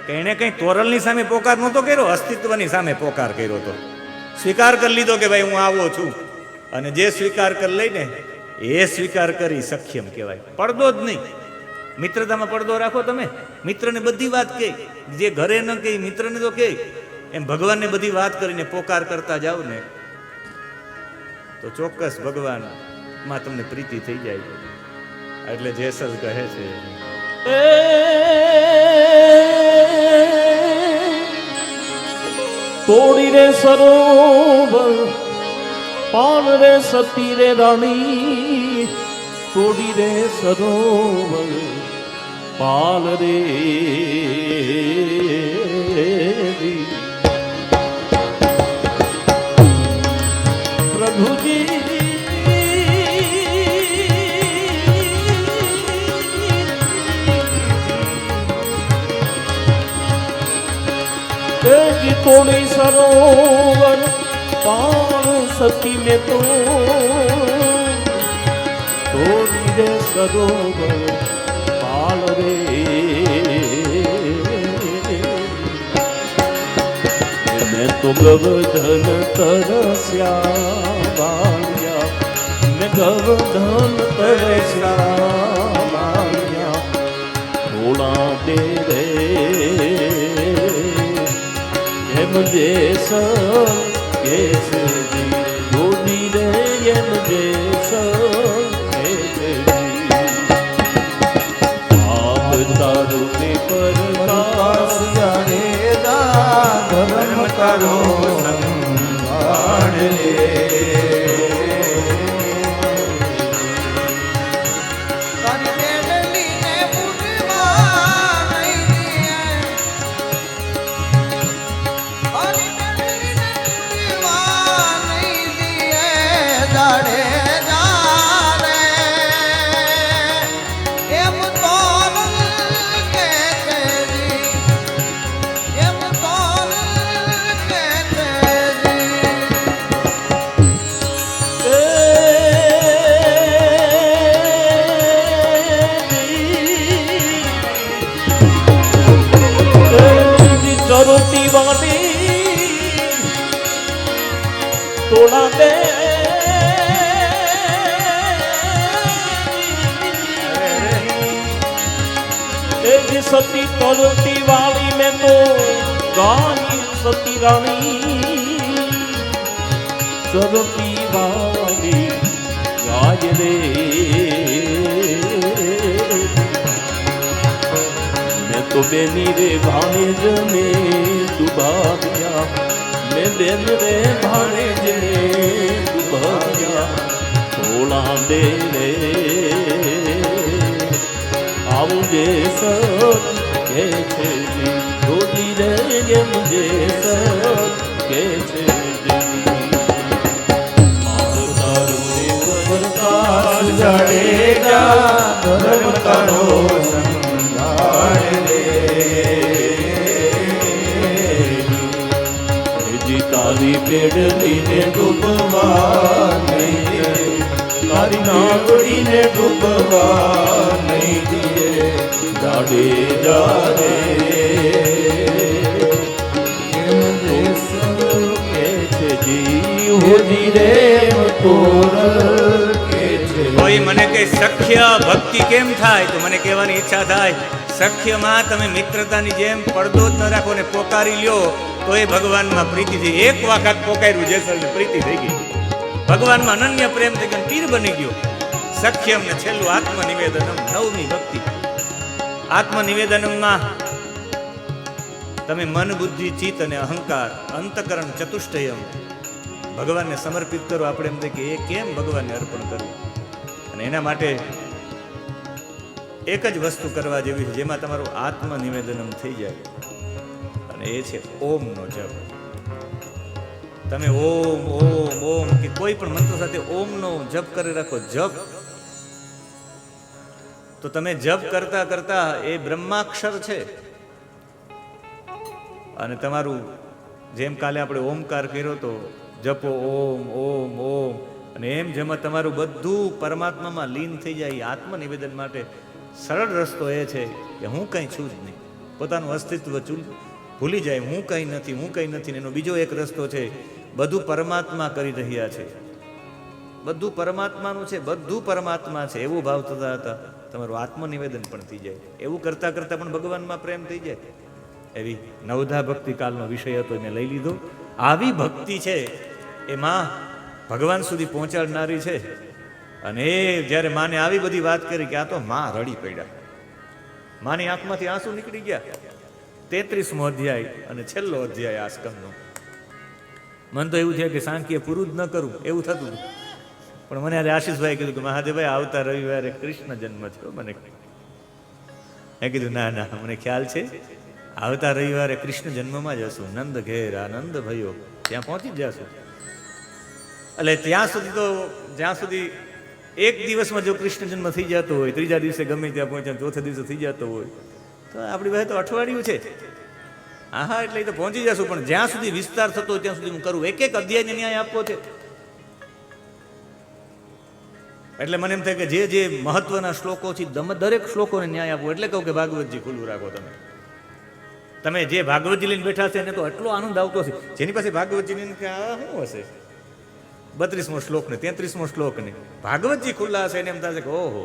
કઈને કઈ તોરલની સામે પોકાર નહોતો કર્યો, અસ્તિત્વની સામે પોકાર કર્યો હતો. સ્વીકાર કરી લીધો કે ભાઈ હું આવો છું, અને જે સ્વીકાર કરી લઈને એ સ્વીકાર કરી સખ્યમ કહેવાય. પડદો જ નહીં. મિત્રતામાં પડદો રાખો તમે. મિત્રને બધી વાત કહે, જે ઘરે ન કહે મિત્રને તો કહે, એમ ભગવાનને બધી વાત કરીને પોકાર કરતા જાવ ને તો ચોક્કસ ભગવાનમાં તમને પ્રીતિ થઈ જાય. એટલે જેસલ કહે છે, તોડી રે સરોવર પાન રે સતી રે રાણી, તોડી રે સરોવર પાલ રે પ્રભુજી તોડી સરોવર પાન સતી ને તો તોડી રે સરોવર પાલ રે મેં તો ગવધન તરસ્યા વાળ્યા, મેં ગવધન તરસ્યા વાળ્યા, થોડા દે રે मुझे सब कैसे दी गोदी रे ये मुझे सब कैसे दी आप तारू के प्रकाश जाने दा धर्म करो संभाल ले रोटी वाली तोड़ा दे सती तोड़ती वाली में तो गानी सती रानी, चरती वाली गाय रे तो बेनी रे भाने जने दुबारिया, मैं बेन रे भाने जने दुबारिया, थोड़ा दे रे आओ जे सब कैसे जी रोटी रे ये मुझे सब कैसे जी तारू प्रकाश जड़ेगा धर्म करो तारी पेड़ली ने डूबवा नहीं, तारी नागड़ी ने डूबवा नहीं दिए, जाड़े जा रे मुझे सब कैसे जी हो जी रे तोरल कैसे. કોઈ મને કઈ સખ્ય ભક્તિ કેમ થાય તો મને કહેવાની ઈચ્છા થાય, સખ્યમાં તમે મિત્રતાની જેમ પડદો જ ન રાખો ને પોકારી લ્યો તો એ ભગવાનમાં પ્રીતિ થઈ. એક વખત પોકાર્યું જેસલને પ્રીતિ થઈ ગઈ, ભગવાનમાં અનન્ય પ્રેમ થઈ ગયો, પીર બની ગયો. સખ્યમ ને છેલ્લું આત્મનિવેદનમ, નવમી ભક્તિ. આત્મનિવેદનમમાં તમે મન બુદ્ધિ ચિત્ત અને અહંકાર અંતકરણ ચતુષ્ટયમ ભગવાનને સમર્પિત કરો. આપણે એમ થાય કે એ કેમ ભગવાનને અર્પણ કરવું, અને એના માટે એક જ વસ્તુ કરવા જેવી છે જેમાં તમારું આત્મનિવેદનમ થઈ જાય, અને એ છે ઓમનો જપ. તમે ઓમ ઓમ ઓમ કે કોઈ પણ મંત્ર સાથે ઓમનો જપ કરી રાખો. જપ તો તમે જપ કરતા કરતા એ બ્રહ્માક્ષર છે, અને તમારું જેમ કાલે આપણે ઓમકાર કર્યો તો જપો ઓમ ઓમ ઓમ, અને એમ જેમાં તમારું બધું પરમાત્મામાં લીન થઈ જાય. આત્મનિવેદન માટે સરળ રસ્તો એ છે કે હું કંઈ છું જ નહીં, પોતાનું અસ્તિત્વ ભૂલી જાય. હું કંઈ નથી, હું કંઈ નથી. એનો બીજો એક રસ્તો છે, બધું પરમાત્મા કરી રહ્યા છે, બધું પરમાત્માનું છે, બધું પરમાત્મા છે એવું ભાવ થતા હતા તમારું આત્મનિવેદન પણ થઈ જાય. એવું કરતાં કરતાં પણ ભગવાનમાં પ્રેમ થઈ જાય. એવી નવધા ભક્તિ કાલનો વિષય હતો, મેં લઈ લીધો. આવી ભક્તિ છે એમાં ભગવાન સુધી પહોંચાડનારી છે. અને એ જ્યારે માને આવી બધી વાત કરી કે આ તો માં રડી પડ્યા, માની આંખમાંથી આંસુ નીકળી ગયા. 33મો અધ્યાય અને છેલ્લો અધ્યાય આ સ્કંદનો. મન તો એવું થયું કે સાંખ્ય પૂરું જ ન કરું એવું થતું હતું. પણ મને આજે આશીષભાઈ કીધું કે મહાદેવભાઈ આવતા રવિવારે કૃષ્ણ જન્મ થયો. મને મેં કીધું ના ના, મને ખ્યાલ છે, આવતા રવિવારે કૃષ્ણ જન્મમાં જ હશું. નંદ ઘેર આનંદ ભયો, ત્યાં પહોંચી જ જશું. એટલે ત્યાં સુધી તો, જ્યાં સુધી એક દિવસમાં જો કૃષ્ણ જન્મ થઈ જતો હોય, ત્રીજા દિવસે ગમે ત્યાં પહોંચ્યા, ચોથા દિવસે થઈ જતો હોય, તો આપણી પાસે તો અઠવાડિયું છે. હા એટલે તો પહોંચી જશું. પણ જ્યાં સુધી વિસ્તાર થતો હોય ત્યાં સુધી હું કરું. એક એક અધ્યાયને ન્યાય આપવો છે. એટલે મને એમ થાય કે જે જે મહત્વના શ્લોકો છે દરેક શ્લોકોને ન્યાય આપવો. એટલે કહું કે ભાગવતજી ખુલ્લું રાખો. તમે જે ભાગવતજી લઈને બેઠા છે એને તો એટલો આનંદ આવતો છે. જેની પાસે ભાગવતજી લઈને કે આ શું હશે, 32મો શ્લોક ને 33મો શ્લોક ને ભાગવતજી ખુલ્લા હશે, એને એમ થશે કે ઓહો,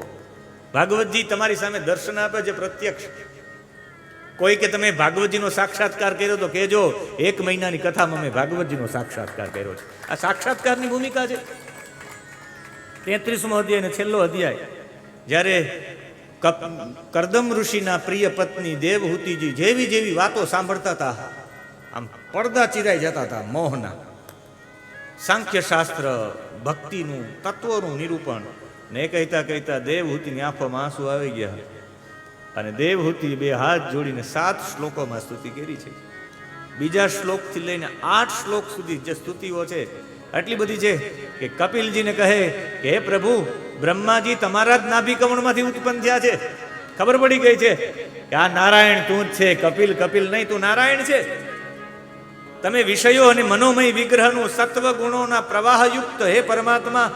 ભાગવતજી તમારી સામે દર્શન આપે છે પ્રત્યક્ષ. કોઈ કે તમે ભાગવતજીનો સાક્ષાત્કાર કર્યો તો કહેજો, 1 મહિનાની કથામાં મેં ભાગવતજીનો સાક્ષાત્કાર કર્યો છે. આ સાક્ષાત્કારની ભૂમિકા છે. 33મો અધ્યાય ને છેલ્લો અધ્યાય, જ્યારે કરદમ ઋષિના પ્રિય પત્ની દેવહૂતિજી જેવી જેવી વાતો સાંભળતા હતા, આમ પડદા ચિરાઈ જતા હતા મોહના. સાંખ્ય શાસ્ત્ર, ભક્તિનું, તત્વનું નિરૂપણ ને કહેતા કહેતા દેવહૂતિની આંખોમાં આંસુ આવી ગયા. અને દેવહૂતિ 2 હાથ જોડીને 7 શ્લોકોમાં સ્તુતિ કરી છે. બીજા શ્લોકથી લઈને 8 શ્લોક સુધી જે સ્તુતિઓ છે આટલી બધી છે કે કપિલજીને કહે કે હે પ્રભુ, બ્રહ્માજી તમારા જ નાભી કમળમાંથી ઉત્પન્ન થયા છે. ખબર પડી ગઈ છે કે આ નારાયણ તું જ છે, કપિલ કપિલ નહીં, તું નારાયણ છે. તમે વિષયો અને મનોમય વિગ્રહનું સત્વ ગુણોના પ્રવાહયુક્ત હે પરમાત્મા,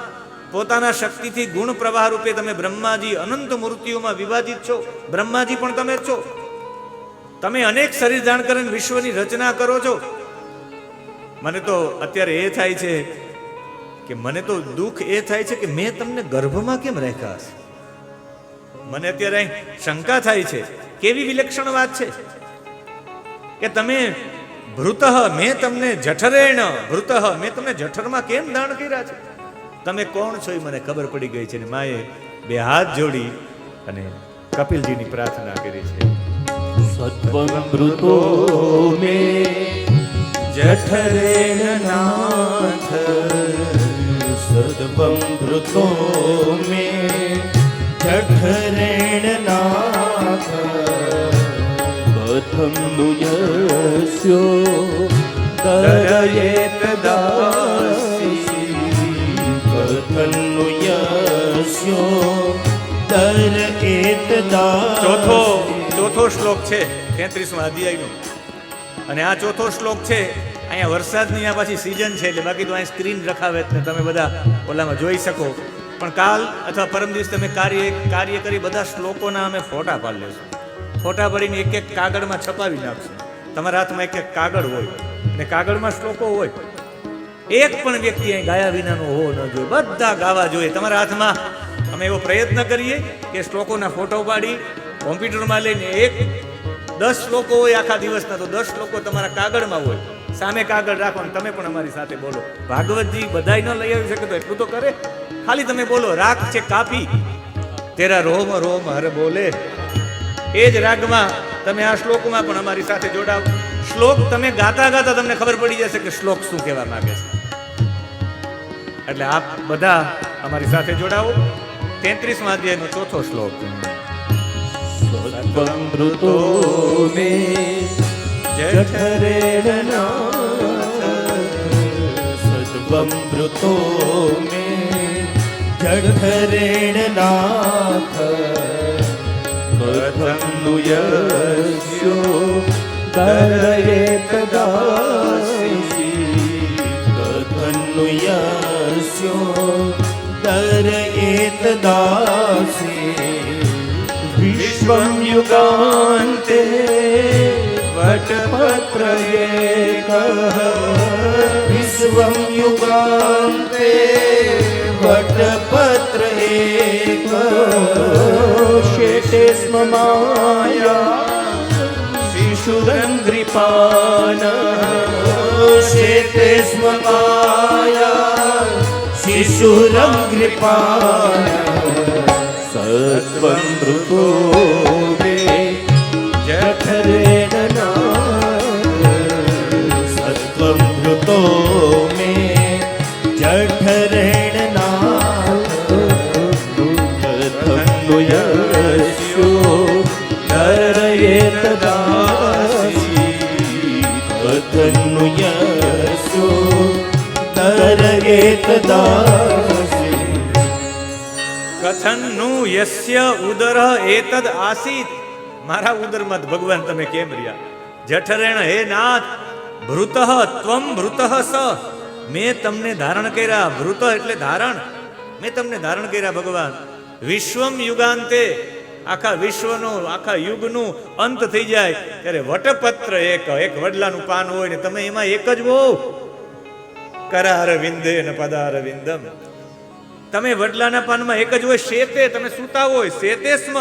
પોતાના શક્તિથી ગુણ પ્રવાહ રૂપે તમે બ્રહ્માજી અનંત મૂર્તિઓમાં વિભાજિત છો. બ્રહ્માજી પણ તમે જ છો. તમે અનેક શરીર ધારણ કરીને વિશ્વની રચના કરો છો. મને તો અત્યારે એ થાય છે કે મને તો દુઃખ એ થાય છે કે મેં તમને ગર્ભમાં કેમ રાખ્યા હશે. મને અત્યારે શંકા થાય છે. કેવી વિલક્ષણ વાત છે કે તમે ભૃતઃ, મેં તમને જઠરેણ ભૃતઃ, મેં તમને જઠરમાં કેમ દાન કર્યા છે. તમે કોણ છો એ મને ખબર પડી ગઈ છે. ને માએ 2 હાથ જોડી અને કપિલજીની પ્રાર્થના કરી છે. સત્વમૃતો મે જઠરેણ નાથ, સત્વમૃતો મે જઠરેણ નાથ, કથમ નુયસ્યો દરયેત દાસી, કથમ નુયસ્યો દરયેત દાસી. ચોથો શ્લોક છે 33મા અધ્યાયનો. અને આ ચોથો શ્લોક છે. અહીંયા વરસાદની આ પાછી સિઝન છે એટલે બાકી તો અહીં સ્ક્રીન રખાવે ને તમે બધા ઓલામાં જોઈ શકો. પણ કાલ અથવા પરમ દિવસ તમે કાર્ય કરી બધા શ્લોકોના અમે ફોટા પાડી લેશું. ફોટા પાડીને એક એક કાગળમાં છપાવી નાખશું. તમારા હાથમાં એક એક કાગળ હોય અને કાગળમાં શ્લોકો હોય. એક પણ વ્યક્તિ અહીં ગાયા વિનાનો હોવો ન જોઈએ. બધા ગાવા જોઈએ. તમારા હાથમાં અમે એવો પ્રયત્ન કરીએ કે શ્લોકોના ફોટો પાડી કોમ્પ્યુટરમાં લઈને 10 શ્લોકો હોય આખા દિવસના, તો 10 શ્લોકો તમારા કાગળમાં હોય. સામે કાગળ રાખો અને તમે પણ અમારી સાથે બોલો. ભાગવતજી બધાય ન લઈ આવી શકે તો એટલું તો કરે. ખાલી તમે બોલો, રાગ છે કાપી તેરા રોમ રોમ હર બોલે. એ જ રાગમાં તમે આ શ્લોકમાં પણ અમારી સાથે જોડાવ. શ્લોક તમે ગાતા ગાતા તમને ખબર પડી જશે કે શ્લોક શું કહેવા માંગે છે. એટલે આપ બધા અમારી સાથે જોડાવો. 33મા અધ્યાયનો ચોથો શ્લોક. સત્વમૃતો મે જઠરેણ નાથ, સત્વમૃતો મે જઠરેણ નાથ, કથમ નુયસ્યો દરયેત દાસી, કથમ નુયસ્યો દરયેત દાસી. વિશ્વમ યુગાન્તે वटपत्र एकः विश्वं युगान्ते वटपत्र एकः शेते स्म माया शिशुरङ्घ्रिपान शेते स्म माया शिशुरङ्घ्रिपान सत्वं मृतो मे जठरेण सत्वं मृतो मे जठरेण यस्यो नरयेत दासी यस्यो नरयेत दासी કથનનું યસ્ય ઉદરઃ એતદ આસીત, મારા ઉદરમાં ભગવાન તમે કેમ રહ્યા? જઠરેણ હે નાથ, ભૃતઃ ત્વમ ભૃતઃ સ, મેં તમને ધારણ કર્યા. ભૃત એટલે ધારણ, મેં તમને ધારણ કર્યા ભગવાન. વિશ્વમ યુગાંતે, આખા વિશ્વનો આખા યુગનું અંત થઈ જાય ત્યારે વટપત્ર એક વડલાનું પાન હોય ને તમે એમાં એક જ હો. કરાર વિંદે ને પદાર વિંદમ, તમે વડલાના પાનમાં એક જ હોય. શેતે, તમે સૂતા હોય. શેતેસ્મ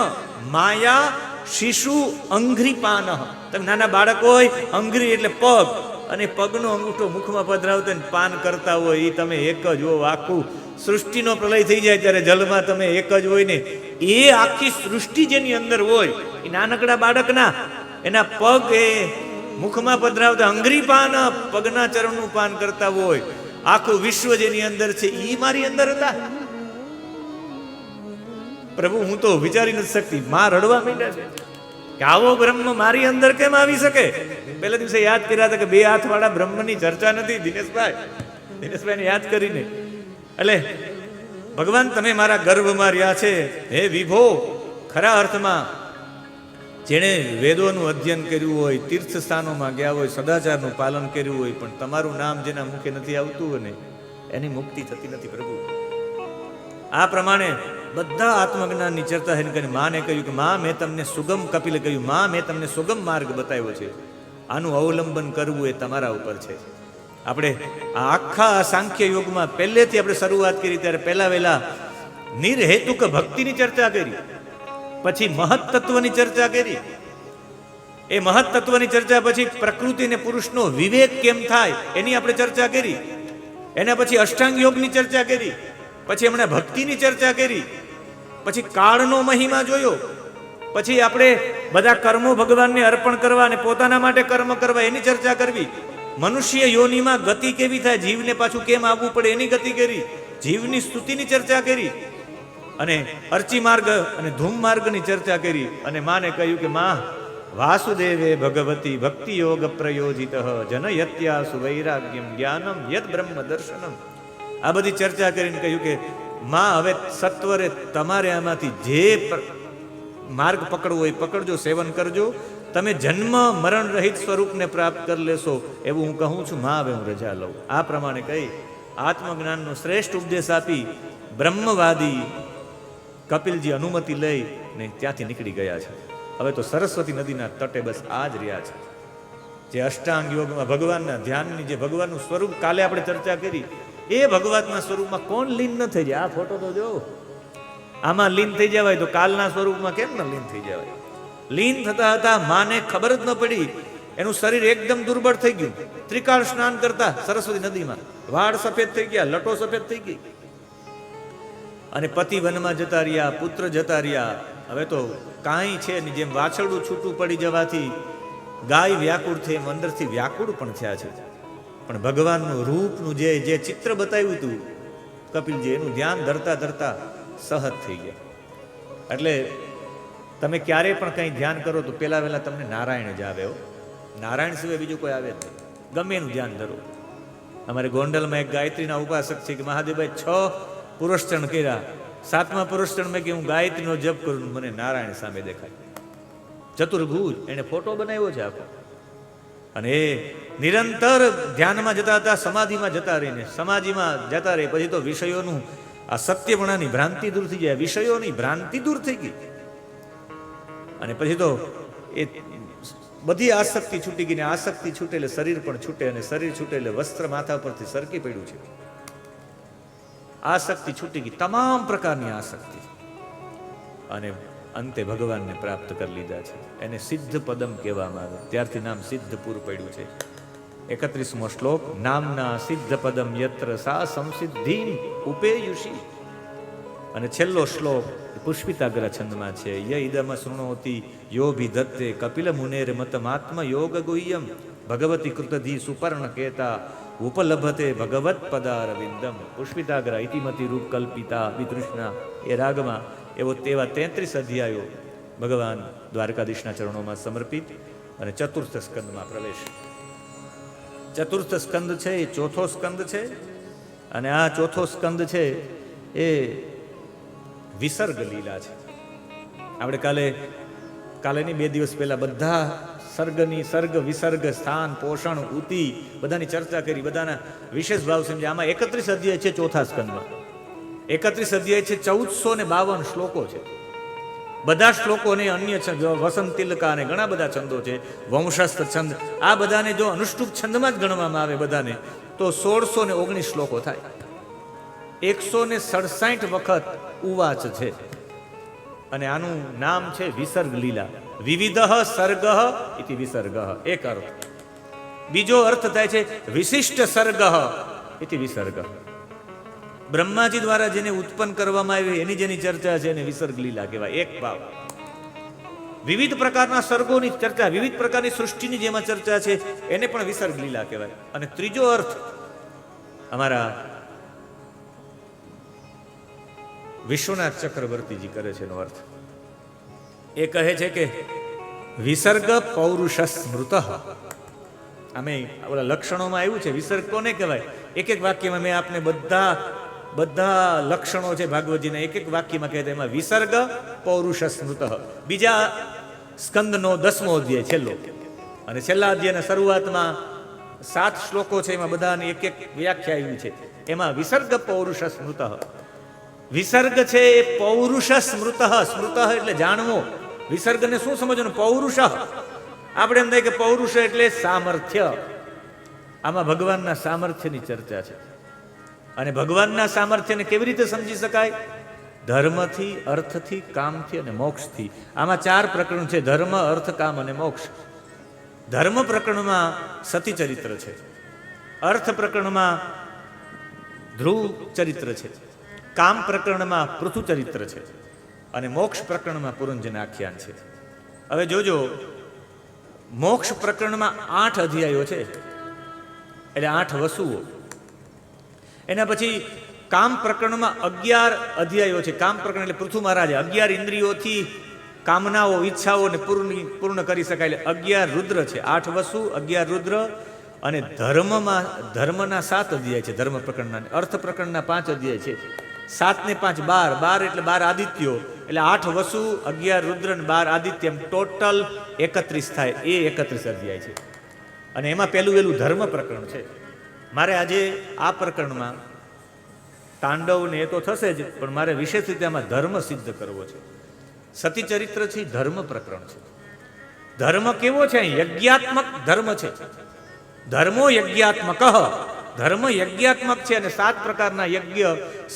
માયા શિશુ અંઘ્રી પાન, તમે નાના બાળક હોય, અંઘ્રી એટલે પગ, અને પગનો અંગૂઠો મુખમાં પધરાવતા ને પાન કરતા હોય, એ તમે એક જ હો. આખું સૃષ્ટિનો પ્રલય થઈ જાય ત્યારે જલમાં તમે એક જ હોય ને, એ આખી સૃષ્ટિ જેની અંદર હોય એ નાનકડા બાળકના એના પગ એ મુખમાં પધરાવતા અંઘ્રી પાન, પગના ચરણનું પાન કરતા હોય. આખું વિશ્વ જેની અંદર છે એ મારી અંદર હતા. પ્રભુ હું તો વિચારી નથી શકતી. માં રડવા માંડ્યા છે કે આવો બ્રહ્મ મારી અંદર કેમ આવી શકે? પહેલા દિવસે યાદ કર્યા હતા કે બે હાથ વાળા બ્રહ્મની ચર્ચા નથી. દિનેશભાઈને યાદ કરીને, એટલે ભગવાન તમે મારા ગર્ભમાં રહ્યા છે. હે વિભો, ખરા અર્થમાં જેણે વેદોનું અધ્યયન કર્યું હોય, તીર્થ સ્થાનોમાં ગયા હોય, સદાચારનું પાલન કર્યું હોય, પણ તમારું નામ જેના મુખે નથી આવતું હોય ને એની મુક્તિ થતી નથી પ્રભુ. આ પ્રમાણે બધા આત્મજ્ઞાનની ચર્ચા કરીને માને કહ્યું કે માં મેં તમને સુગમ, કપિલે કહ્યું માં મેં તમને સુગમ માર્ગ બતાવ્યો છે, આનું અવલંબન કરવું એ તમારા ઉપર છે. આપણે આ આખા સાંખ્ય યોગમાં પહેલેથી આપણે શરૂઆત કરી ત્યારે પહેલા વહેલા નિર્હેતુક ભક્તિની ચર્ચા કરી, પછી મહત તત્વની ચર્ચા કરી. એ મહત તત્વની ચર્ચા પછી પ્રકૃતિ અને પુરુષનો વિવેક કેમ થાય એની આપણે ચર્ચા કરી. એના પછી અષ્ટાંગ યોગની ચર્ચા કરી, પછી હમણાં ભક્તિની ચર્ચા કરી, પછી કાળનો મહિમા જોયો, પછી આપણે બધા કર્મો ભગવાનને અર્પણ કરવા અને પોતાના માટે કર્મ કરવા એની ચર્ચા કરવી. મનુષ્ય યોનિમાં ગતિ કેવી થાય, જીવને પાછું કેમ આવવું પડે એની ગતિ કરી, જીવની સ્તુતિની ચર્ચા કરી, અને અર્ચી માર્ગ અને ધૂમ માર્ગની ચર્ચા કરી. અને માને કહ્યું કે માં વાસુદેવે ભગવતી ભક્તિ યોગ પ્રયોજિત જનયત્યાસુ વૈરાગ્યમ જ્ઞાનમ યદ બ્રહ્મ દર્શનમ. આ બધી ચર્ચા કરીને કહ્યું કે માં હવે સત્વરે તમારે આમાંથી જે માર્ગ પકડવો હોય પકડજો, સેવન કરજો, તમે જન્મ મરણ રહિત સ્વરૂપને પ્રાપ્ત કરી લેશો એવું હું કહું છું. માં હવે હું રજા લઉં. આ પ્રમાણે કહી આત્મજ્ઞાનનો શ્રેષ્ઠ ઉપદેશ આપી બ્રહ્મવાદી કપિલજી અનુમતિ લઈ ને ત્યાંથી નીકળી ગયા છે. હવે તો સરસ્વતી નદીના તટે બસ આ જ રહ્યા છે. જે અષ્ટાંગ યોગમાં ભગવાનના ધ્યાનની જે ભગવાનનું સ્વરૂપ કાલે આપણે ચર્ચા કરી, એ ભગવાનના સ્વરૂપમાં કોણ લીન ન થઈ જાય? આ ફોટો તો જો, આમાં લીન થઈ જવાય તો કાલના સ્વરૂપમાં કેમ ન લીન થઈ જવાય? લીન થતા હતા માને ખબર જ ન પડી, એનું શરીર એકદમ દુર્બળ થઈ ગયું. ત્રિકાળ સ્નાન કરતા સરસ્વતી નદીમાં વાળ સફેદ થઈ ગયા, લટો સફેદ થઈ ગઈ, અને પતિ વનમાં જતા રહ્યા, પુત્ર જતા રહ્યા. હવે તો કાંઈ છે ની જેમ વાછરડું છૂટું પડી જવાથી ગાય વ્યાકુળ થઈ એમ અંદરથી વ્યાકુળ પણ થયા છે. પણ ભગવાનનું રૂપનું જે ચિત્ર બતાવ્યું હતું કપિલજી, એનું ધ્યાન ધરતા ધરતા સહજ થઈ ગયા. એટલે તમે ક્યારે પણ કંઈ ધ્યાન કરો તો પહેલા વહેલા તમને નારાયણ જ આવે. નારાયણ સિવાય બીજું કોઈ આવે જ નહીં. ગમે એનું ધ્યાન ધરો. અમારે ગોંડલમાં એક ગાયત્રીના ઉપાસક છે કે મહાદેવભાઈ 6 પુરસ્ચરણ કર્યા, 7મા પુરસ્ચરણ મેં કે હું ગાયત્રીનો જપ કરું, મને નારાયણ સામે દેખાય. ચતુર્ભુજ, એને ફોટો બનાવ્યો છે આખો. અને એ નિરંતર ધ્યાનમાં જતા હતા, સમાધિમાં જતા રહીને સમાધિમાં જતા રહે. પછી તો વિષયોનું આ સત્યપણાની ભ્રાંતિ દૂર થઈ જાય, વિષયોની ભ્રાંતિ દૂર થઈ ગઈ. અને પછી તો એ બધી આસક્તિ છૂટી ગઈ ને આસક્તિ છૂટે એટલે શરીર પણ છૂટે અને શરીર છૂટે એટલે વસ્ત્ર માથા પરથી સરકી પડ્યું છે. આસક્તિ છૂટી ગઈ, તમામ પ્રકારની આસક્તિ, અને અંતે ભગવાનને પ્રાપ્ત કરી લીધા છે. એને સિદ્ધ પદમ કહેવામાં આવે, ત્યારથી નામ સિદ્ધપુર પડ્યું છે. 31મો શ્લોક, નામના સિદ્ધ પદમ યત્ર સા સંસિદ્ધિમ ઉપેયુષી. અને છેલ્લો શ્લોક પુષ્પિતાગ્ર છંદમાં છે. ય ઇદમ શૃણોતિ યો ભિધત્તે કપિલ મુનેર મતમાત્મ યોગ ગુહ્યમ ભગવતી કૃતધિ સુપર્ણ કેતા ઉપલભતે ભગવત પદારવિંદમ. પુષ્પિતાગ્ર ઇતિમતિ રૂપ કલ્પિતા વિતૃષ્ણા એ રાગમાં એવો તેવા 33 અધ્યાયો ભગવાન દ્વારકાધીશના ચરણોમાં સમર્પિત અને ચતુર્થ સ્કંદમાં પ્રવેશ. ચતુર્થ સ્કંદ છે એ ચોથો સ્કંદ છે, અને આ ચોથો સ્કંદ છે એ વિસર્ગ લીલા છે. આપણે કાલેની 2 દિવસ પહેલા બધા સર્ગની સર્ગ વિસર્ગ સ્થાન પોષણ ઉતિ બધાની ચર્ચા કરી, બધાના વિશેષ ભાવ સમજ્યા. આમાં 31 અધ્યાય છે ચોથા સ્કંદમાં. 31 અધ્યાય છે, 1452 શ્લોકો છે. બધા શ્લોકોને અન્ય વસંત તિલકા અને ઘણા બધા છંદો છે, વંશસ્થ છંદ, આ બધાને જો અનુષ્ટુપ છંદમાં જ ગણવામાં આવે બધાને તો 1619 શ્લોકો થાય. 167 વખત ઉવાચ છે, અને આનું નામ છે વિસર્ગ લીલા. વિવિધ સર્ગ ઇતિ વિસર્ગ, એક અર્થ. બીજો અર્થ થાય છે વિશિષ્ટ સર્ગ ઇતિ વિસર્ગ. બ્રહ્માજી દ્વારા જેને ઉત્પન્ન કરવામાં આવી એની જેની ચર્ચા છે એને વિસર્ગ લીલા કહેવાય. એક ભાવ. વિવિધ પ્રકારના સર્ગોની ચર્ચા, વિવિધ પ્રકારની સૃષ્ટિની જેમાં ચર્ચા છે એને પણ વિસર્ગ લીલા કહેવાય. અને ત્રીજો અર્થ અમારા વિશ્વનાથ ચક્રવર્તીજી કરે છે. એનો અર્થ એ કહે છે કે વિસર્ગ પૌરુષ સ્મૃત. અમે ઓલા લક્ષણોમાં આવ્યું છે વિસર્ગ કોને કહેવાય. એક એક વાક્યમાં મેં આપને બધા લક્ષણો છે ભાગવતજીના એક એક વાક્યમાં કહેતા, એમાં વિસર્ગ પૌરુષ સ્મૃત. બીજા સ્કંદનો 10મો અધ્યાય છેલ્લો, અને છેલ્લા અધ્યાયના શરૂઆતમાં 7 શ્લોકો છે, એમાં બધાની એક એક વ્યાખ્યા આવી છે. એમાં વિસર્ગ પૌરુષ સ્મૃત. વિસર્ગ છે એ પૌરુષ સ્મૃત. સ્મૃત એટલે જાણવો. વિસર્ગને શું સમજવાનું? પૌરુષ. આપણે એમ થાય કે પૌરુષ એટલે સામર્થ્ય. આમાં ભગવાનના સામર્થ્યની ચર્ચા છે. અને ભગવાનના સામર્થ્યને કેવી રીતે સમજી શકાય? ધર્મથી, અર્થથી, કામથી અને મોક્ષથી. આમાં 4 પ્રકરણ છે, ધર્મ, અર્થ, કામ અને મોક્ષ. ધર્મ પ્રકરણમાં સતી ચરિત્ર છે, અર્થ પ્રકરણમાં ધ્રુવ ચરિત્ર છે, કામ પ્રકરણમાં પૃથુ ચરિત્ર છે, અને મોક્ષ પ્રકરણમાં પુરંજન આખ્યાન છે. હવે જોજો, મોક્ષ પ્રકરણમાં 8 અધ્યાયો છે, એટલે 8 વસુઓ. એના પછી કામ પ્રકરણમાં 11 અધ્યાયો છે. કામ પ્રકરણ એટલે પૃથુ મહારાજે 11 ઇન્દ્રિયોથી કામનાઓ, ઈચ્છાઓને પૂર્ણ કરી શકાય, એટલે 11 રુદ્ર છે. 8 વસુ, 11 રુદ્ર. અને ધર્મના 7 અધ્યાય છે ધર્મ પ્રકરણના. અર્થ પ્રકરણના 5 અધ્યાય છે. 7 ને 5 12 એટલે 12 આદિત્યો, એટલે 8 વસુ, 11 રુદ્ર અને 12 આદિત્ય, એમ ટોટલ 31 થાય. એ 31 અધ્યાય છે. અને એમાં પહેલું ધર્મ પ્રકરણ છે. મારે આજે આ પ્રકરણમાં તાંડવ ને એ તો થશે જ, પણ મારે વિશેષ રીતે આમાં ધર્મ સિદ્ધ કરવો છે. સતી ચરિત્ર છે, ધર્મ પ્રકરણ છે. ધર્મ કેવો છે? યજ્ઞાત્મક ધર્મ છે. ધર્મો યજ્ઞાત્મક. ધર્મ યજ્ઞાત્મક છે, અને 7 પ્રકારના યજ્ઞ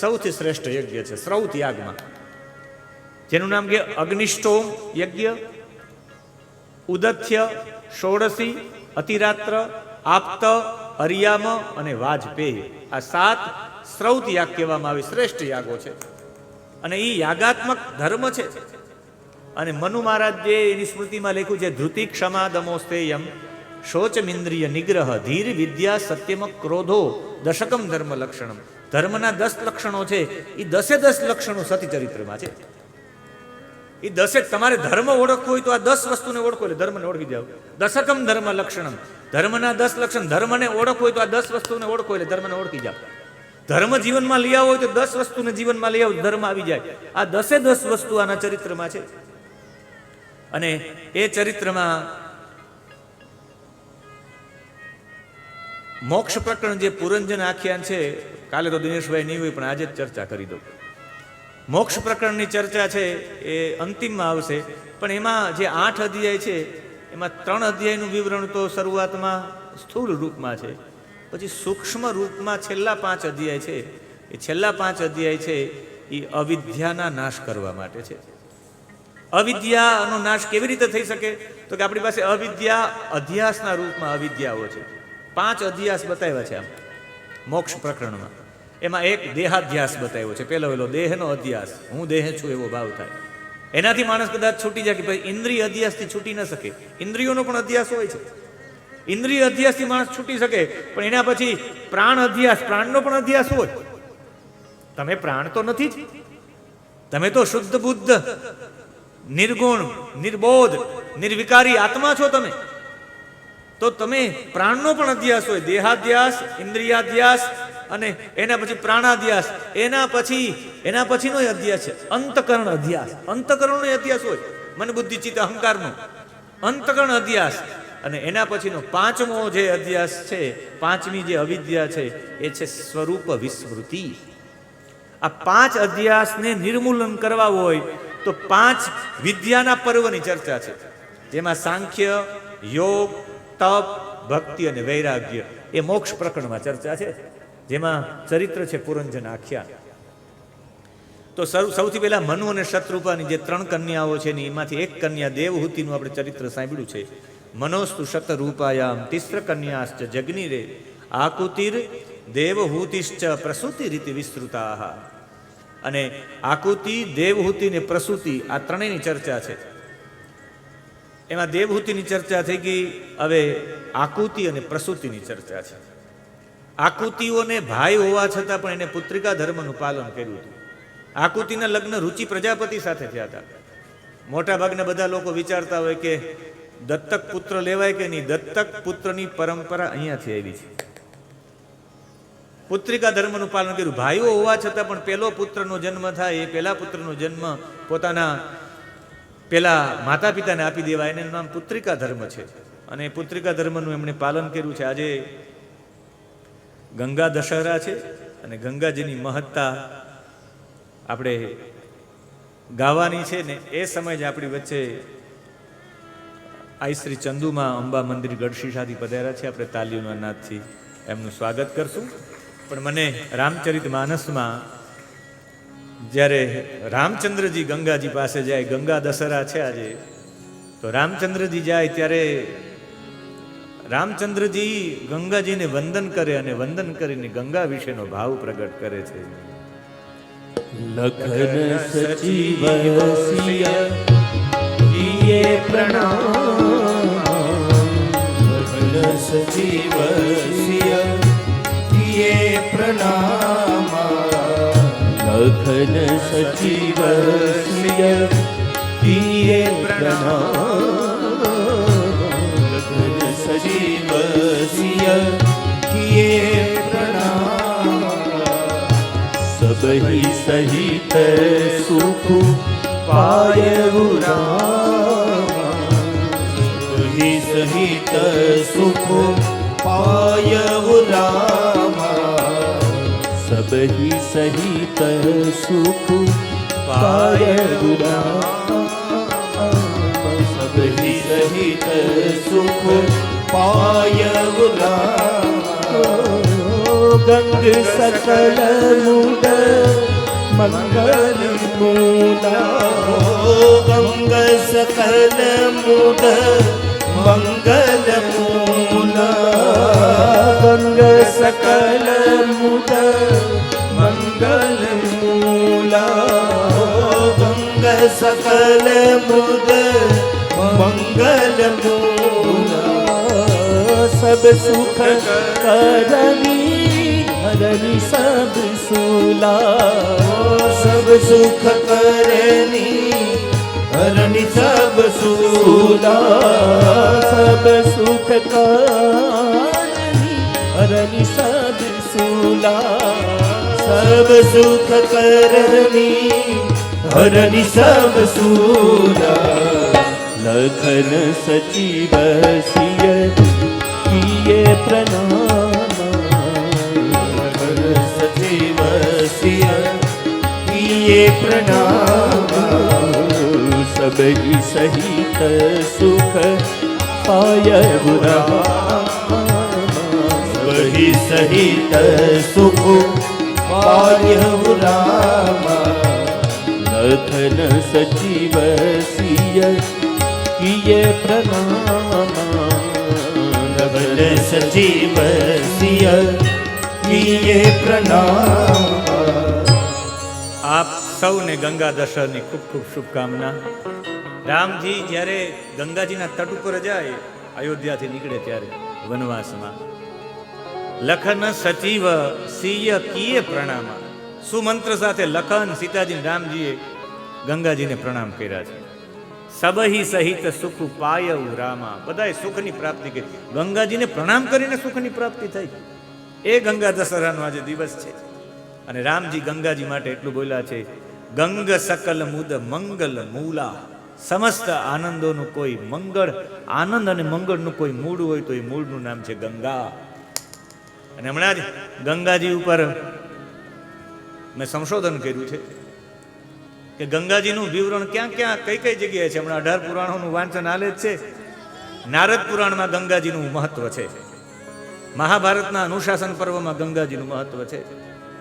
સૌથી શ્રેષ્ઠ યજ્ઞ છે શ્રૌત યાગમાં, જેનું નામ કે અગ્નિષ્ટોમ યજ્ઞ, ઉદથ્ય, ષોડશી, અતિરાત્ર, આપ્ત, અરિયામ અને વાજપેય. આ 7 શ્રૌત યાગ કહેવામાં આવે, શ્રેષ્ઠ યાગો છે. અને એ યાગાત્મક ધર્મ છે. અને મનુ મહારાજ જે એની સ્મૃતિમાં લખ્યું છે, ધૃતિ ક્ષમા દમોસ્તેયમ શોચમિન્દ્રિય નિગ્રહ ધીર વિદ્યા સત્યમ ક્રોધો દશકમ ધર્મ લક્ષણમ. ધર્મના 10 લક્ષણો છે, એ 10 લક્ષણો સતી ચરિત્રમાં છે. એ 10 તમારે ધર્મ ઓળખવો હોય તો આ 10 વસ્તુને ઓળખો, એટલે ધર્મને ઓળખી જાવ. દશકમ ધર્મ લક્ષણમ. ધર્મના 10 લક્ષણ. ધર્મને ઓળખવો હોય તો આ 10 વસ્તુને ઓળખો, એટલે ધર્મને ઓળખી જાવ. ધર્મ જીવનમાં લઈ આવો હોય તો 10 વસ્તુને જીવનમાં લઈ આવો, ધર્મ આવી જાય. આ 10 વસ્તુ આના ચરિત્રમાં છે. અને એ ચરિત્રમાં મોક્ષ પ્રકરણ જે પુરંજન આખ્યાન છે, કાલે તો દિનેશભાઈ નહીં હોય પણ આજે જ ચર્ચા કરી દઉં. મોક્ષ પ્રકરણની ચર્ચા છે એ અંતિમમાં આવશે, પણ એમાં જે 8 અધ્યાય છે એમાં 3 અધ્યાયનું વિવરણ તો શરૂઆતમાં સ્થૂળ રૂપમાં છે, પછી સૂક્ષ્મ રૂપમાં છેલ્લા 5 અધ્યાય છે. એ છેલ્લા 5 અધ્યાય છે એ અવિદ્યાના નાશ કરવા માટે છે. અવિદ્યાનો નાશ કેવી રીતે થઈ શકે? તો કે આપણી પાસે અવિદ્યા અધ્યાસના રૂપમાં અવિદ્યાઓ છે. 5 અધ્યાસ બતાવ્યા છે આમ મોક્ષ પ્રકરણમાં. એમાં એક દેહાધ્યાસ બતાવ્યો છે. પેલો દેહનો અધ્યાસ, હું દેહ છું એવો ભાવ થાય. એનાથી માણસ કદાચ છૂટી જાય કે ભાઈ ઇન્દ્રિય અધ્યાસથી છૂટી ન શકે. ઇન્દ્રિયોનો પણ અધ્યાસ હોય છે. ઇન્દ્રિય અધ્યાસથી માણસ છૂટી શકે, પણ એના પછી પ્રાણ અધ્યાસ, પ્રાણનો પણ અધ્યાસ હોય. તમે પ્રાણ તો નથી જ, તમે તો શુદ્ધ બુદ્ધ, નિર્ગુણ, નિર્બોધ, નિર્વિકારી આત્મા છો તમે. તો તમે પ્રાણનો પણ અધ્યાસ હોય, દેહાધ્યાસ, ઇન્દ્રિયાધ્યાસ અને એના પછી પ્રાણાધ્યાસ. એના પછીનો અધ્યાસ છે અંતકરણ અધ્યાસ. અંતકરણનો અધ્યાસ હોય, મન બુદ્ધિ ચિત્ત અહંકારનો અંતકરણ અધ્યાસ. અને એના પછીનો 5મો જે અધ્યાસ છે, 5મી જે અવિદ્યા છે, એ છે સ્વરૂપ વિસ્મૃતિ. આ 5 અધ્યાસને નિર્મૂલન કરવા હોય તો 5 વિદ્યાના પર્વની ચર્ચા છે, જેમાં સાંખ્ય, યોગ, તપ, ભક્તિ અને વૈરાગ્ય એ મોક્ષ પ્રકરણમાં ચર્ચા છે, જેમાં ચરિત્ર છે પુરંજન આખ્યાન. તો સૌથી પહેલા મનુ અને શતરૂપાની જે 3 કન્યાઓ છે ને, એમાંથી એક કન્યા દેવહૂતિનું આપણે ચરિત્ર સાંભળ્યું છે. મનોસ્તુ શતરૂપાયામ તિસ્ર કન્યાશ્ચ જગ્નિરે આકુતિર દેવહૂતિશ્ચ પ્રસૂતિ રીતિ વિસ્તૃતા. અને આકુતિ, દેવહૂતિ ને પ્રસૂતિ આ ત્રણેયની ચર્ચા છે. એમાં દેવહૂતિની ચર્ચા થઈ ગઈ, હવે આકુતિ અને પ્રસૂતિની ચર્ચા છે. આકુતિઓને ભાઈ હોવા છતાં પણ એને પુત્રિકા ધર્મનું પાલન કર્યું હતું. આકુતિના લગ્ન રુચિ પ્રજાપતિ સાથે થયા હતા. મોટા ભાગના બધા લોકો વિચારતા હોય કે દત્તક પુત્ર લેવાય કે નહીં. દત્તક પુત્રની પરંપરા અહીંયાથી આવી છે. પુત્રિકા ધર્મનું પાલન કર્યું. ભાઈઓ હોવા છતાં પણ પહેલો પુત્રનો જન્મ થાય, એ પહેલા પુત્રનો જન્મ પોતાના પેલા માતા પિતાને આપી દેવાય, એનું નામ પુત્રિકા ધર્મ છે. અને પુત્રિકા ધર્મનું એમણે પાલન કર્યું છે. આજે ગંગા દશહરા છે અને ગંગાજીની મહત્તા આપણે ગાવાની છે ને, એ સમય જ આપણી વચ્ચે આઈ શ્રી ચંદુમાં અંબા મંદિર ગઢશીશાથી પધાર્યા છે. આપણે તાલીઓના નાદથી એમનું સ્વાગત કરશું. પણ મને રામચરિત માનસમાં જ્યારે રામચંદ્રજી ગંગાજી પાસે જાય, ગંગા દશહરા છે આજે, તો રામચંદ્રજી જાય ત્યારે રામચંદ્રજી ગંગાજીને વંદન કરે અને વંદન કરીને ગંગા વિશેનો ભાવ પ્રગટ કરે છે. લખન સચિવ સિય કિયે પ્રણામ. લખન સચિવ સિય કિયે પ્રણામ. લખન સચિવ સિય કિયે પ્રણામ. લખન સચિવ સિય કિયે પ્રણામ. સબહી સહિત સુખ પાયુ રામ. સબહી સહિત સુખ પાયુ રામ. સબહી સહિત સુખ પાયુ રામ. સબહી સહિત સુખ પાયુ રામ. ગંગ સકલ મૂડ મંગલ મૂલા. ગંગ સકલ મૂડ મંગલ મૂલા. ગંગ સકલ મૂડ મંગલ મૂલા. ગંગ સકલ મૂડ મંગલ મૂલા. સબ સુખ કરની હરની સબ સૂલા. સબ સુખ કરની હરની સબ સૂલા. સબ સુખ કરની હરની સબ સૂલા. સબ સુખ કરની હરની સબ સૂલા. લખન સચિવ સિય કિયે પ્રણામ. લખન સચિવ સિય કિયે પ્રણામ. સબહી સહિત સુખ પાય વહી સહિત સુખ પાય લખન સજીવ સિય કિય પ્રણામ લખન સજીવ સિય કિય પ્રણામ. આપ સૌને ગંગા દર્શનની ખૂબ ખૂબ શુભકામના. રામજી જ્યારે ગંગાજીના તટ ઉપર જાય, અયોધ્યાથી નીકળે ત્યારે વનવાસમાં, લખન સચિવ સિય કિય પ્રણામ, સુમંત્ર સાથે લખન, સીતાજી, રામજીએ ગંગાજીને પ્રણામ કર્યા છે. સબહી સહિત સુખ પાયઉ રામા, બધાએ સુખની પ્રાપ્તિ કરી. ગંગાજીને પ્રણામ કરીને સુખની પ્રાપ્તિ થઈ. એ ગંગા દશહરાનો આજે દિવસ છે. અને રામજી ગંગાજી માટે એટલું બોલ્યા છે, ગંગ સકલ મુદ મંગલ મૂલા, સમસ્ત આનંદોનું કોઈ મંગળ, આનંદ અને મંગળનું કોઈ મૂળ હોય તો એ મૂળનું નામ છે ગંગા. અને હમણાં જ ગંગાજી ઉપર મેં સંશોધન કર્યું છે કે ગંગાજીનું વિવરણ ક્યાં ક્યાં કઈ કઈ જગ્યાએ છે. હમણાં 18 પુરાણોનું વાંચન હાલે જ છે. નારદ પુરાણમાં ગંગાજીનું મહત્વ છે, મહાભારતના અનુશાસન પર્વમાં ગંગાજીનું મહત્વ છે,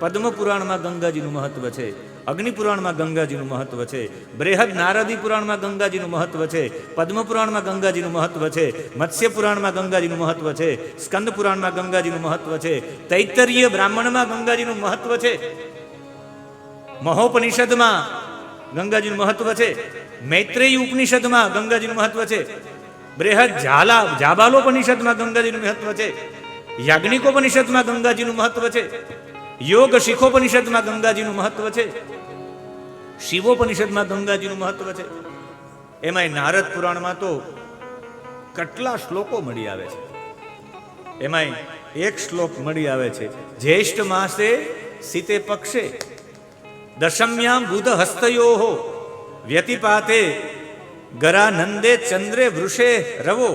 પદ્મ પુરાણમાં ગંગાજીનું મહત્વ છે, અગ્નિ પુરાણમાં ગંગાજીનું મહત્વ છે, બૃહદ નારદી પુરાણમાં ગંગાજીનું મહત્વ છે, પદ્મ પુરાણમાં ગંગાજીનું મહત્વ છે, મત્સ્ય પુરાણમાં ગંગાજીનું મહત્વ છે, સ્કંદ પુરાણમાં ગંગાજીનું મહત્વ છે, તૈત્તરીય બ્રાહ્મણમાં ગંગાજીનું મહત્વ છે, મહોપનિષદમાં ગંગાજીનું મહત્વ છે, મૈત્રેયી ઉપનિષદમાં ગંગાજીનું મહત્વ છે, બૃહદ જાબાલોપનિષદમાં ગંગાજીનું મહત્વ છે, યાજ્ઞિકોપનિષદમાં ગંગાજીનું મહત્વ છે, યોગ શિખોપનિષદમાં ગંગાજીનું મહત્વ છે, શિવોપનિષદમાં ગંગાજીનું મહત્વ છે. એમાંય નારદ પુરાણમાં તો કેટલા શ્લોકો મળી આવે છે. એમાંય એક શ્લોક મળી આવે છે, જ્યેષ્ઠ માસે સીતે પક્ષે દશમ્યામ બુધ હસ્તયો વ્યતિપાતે ગરાનંદે ચંદ્રે વૃષે રવો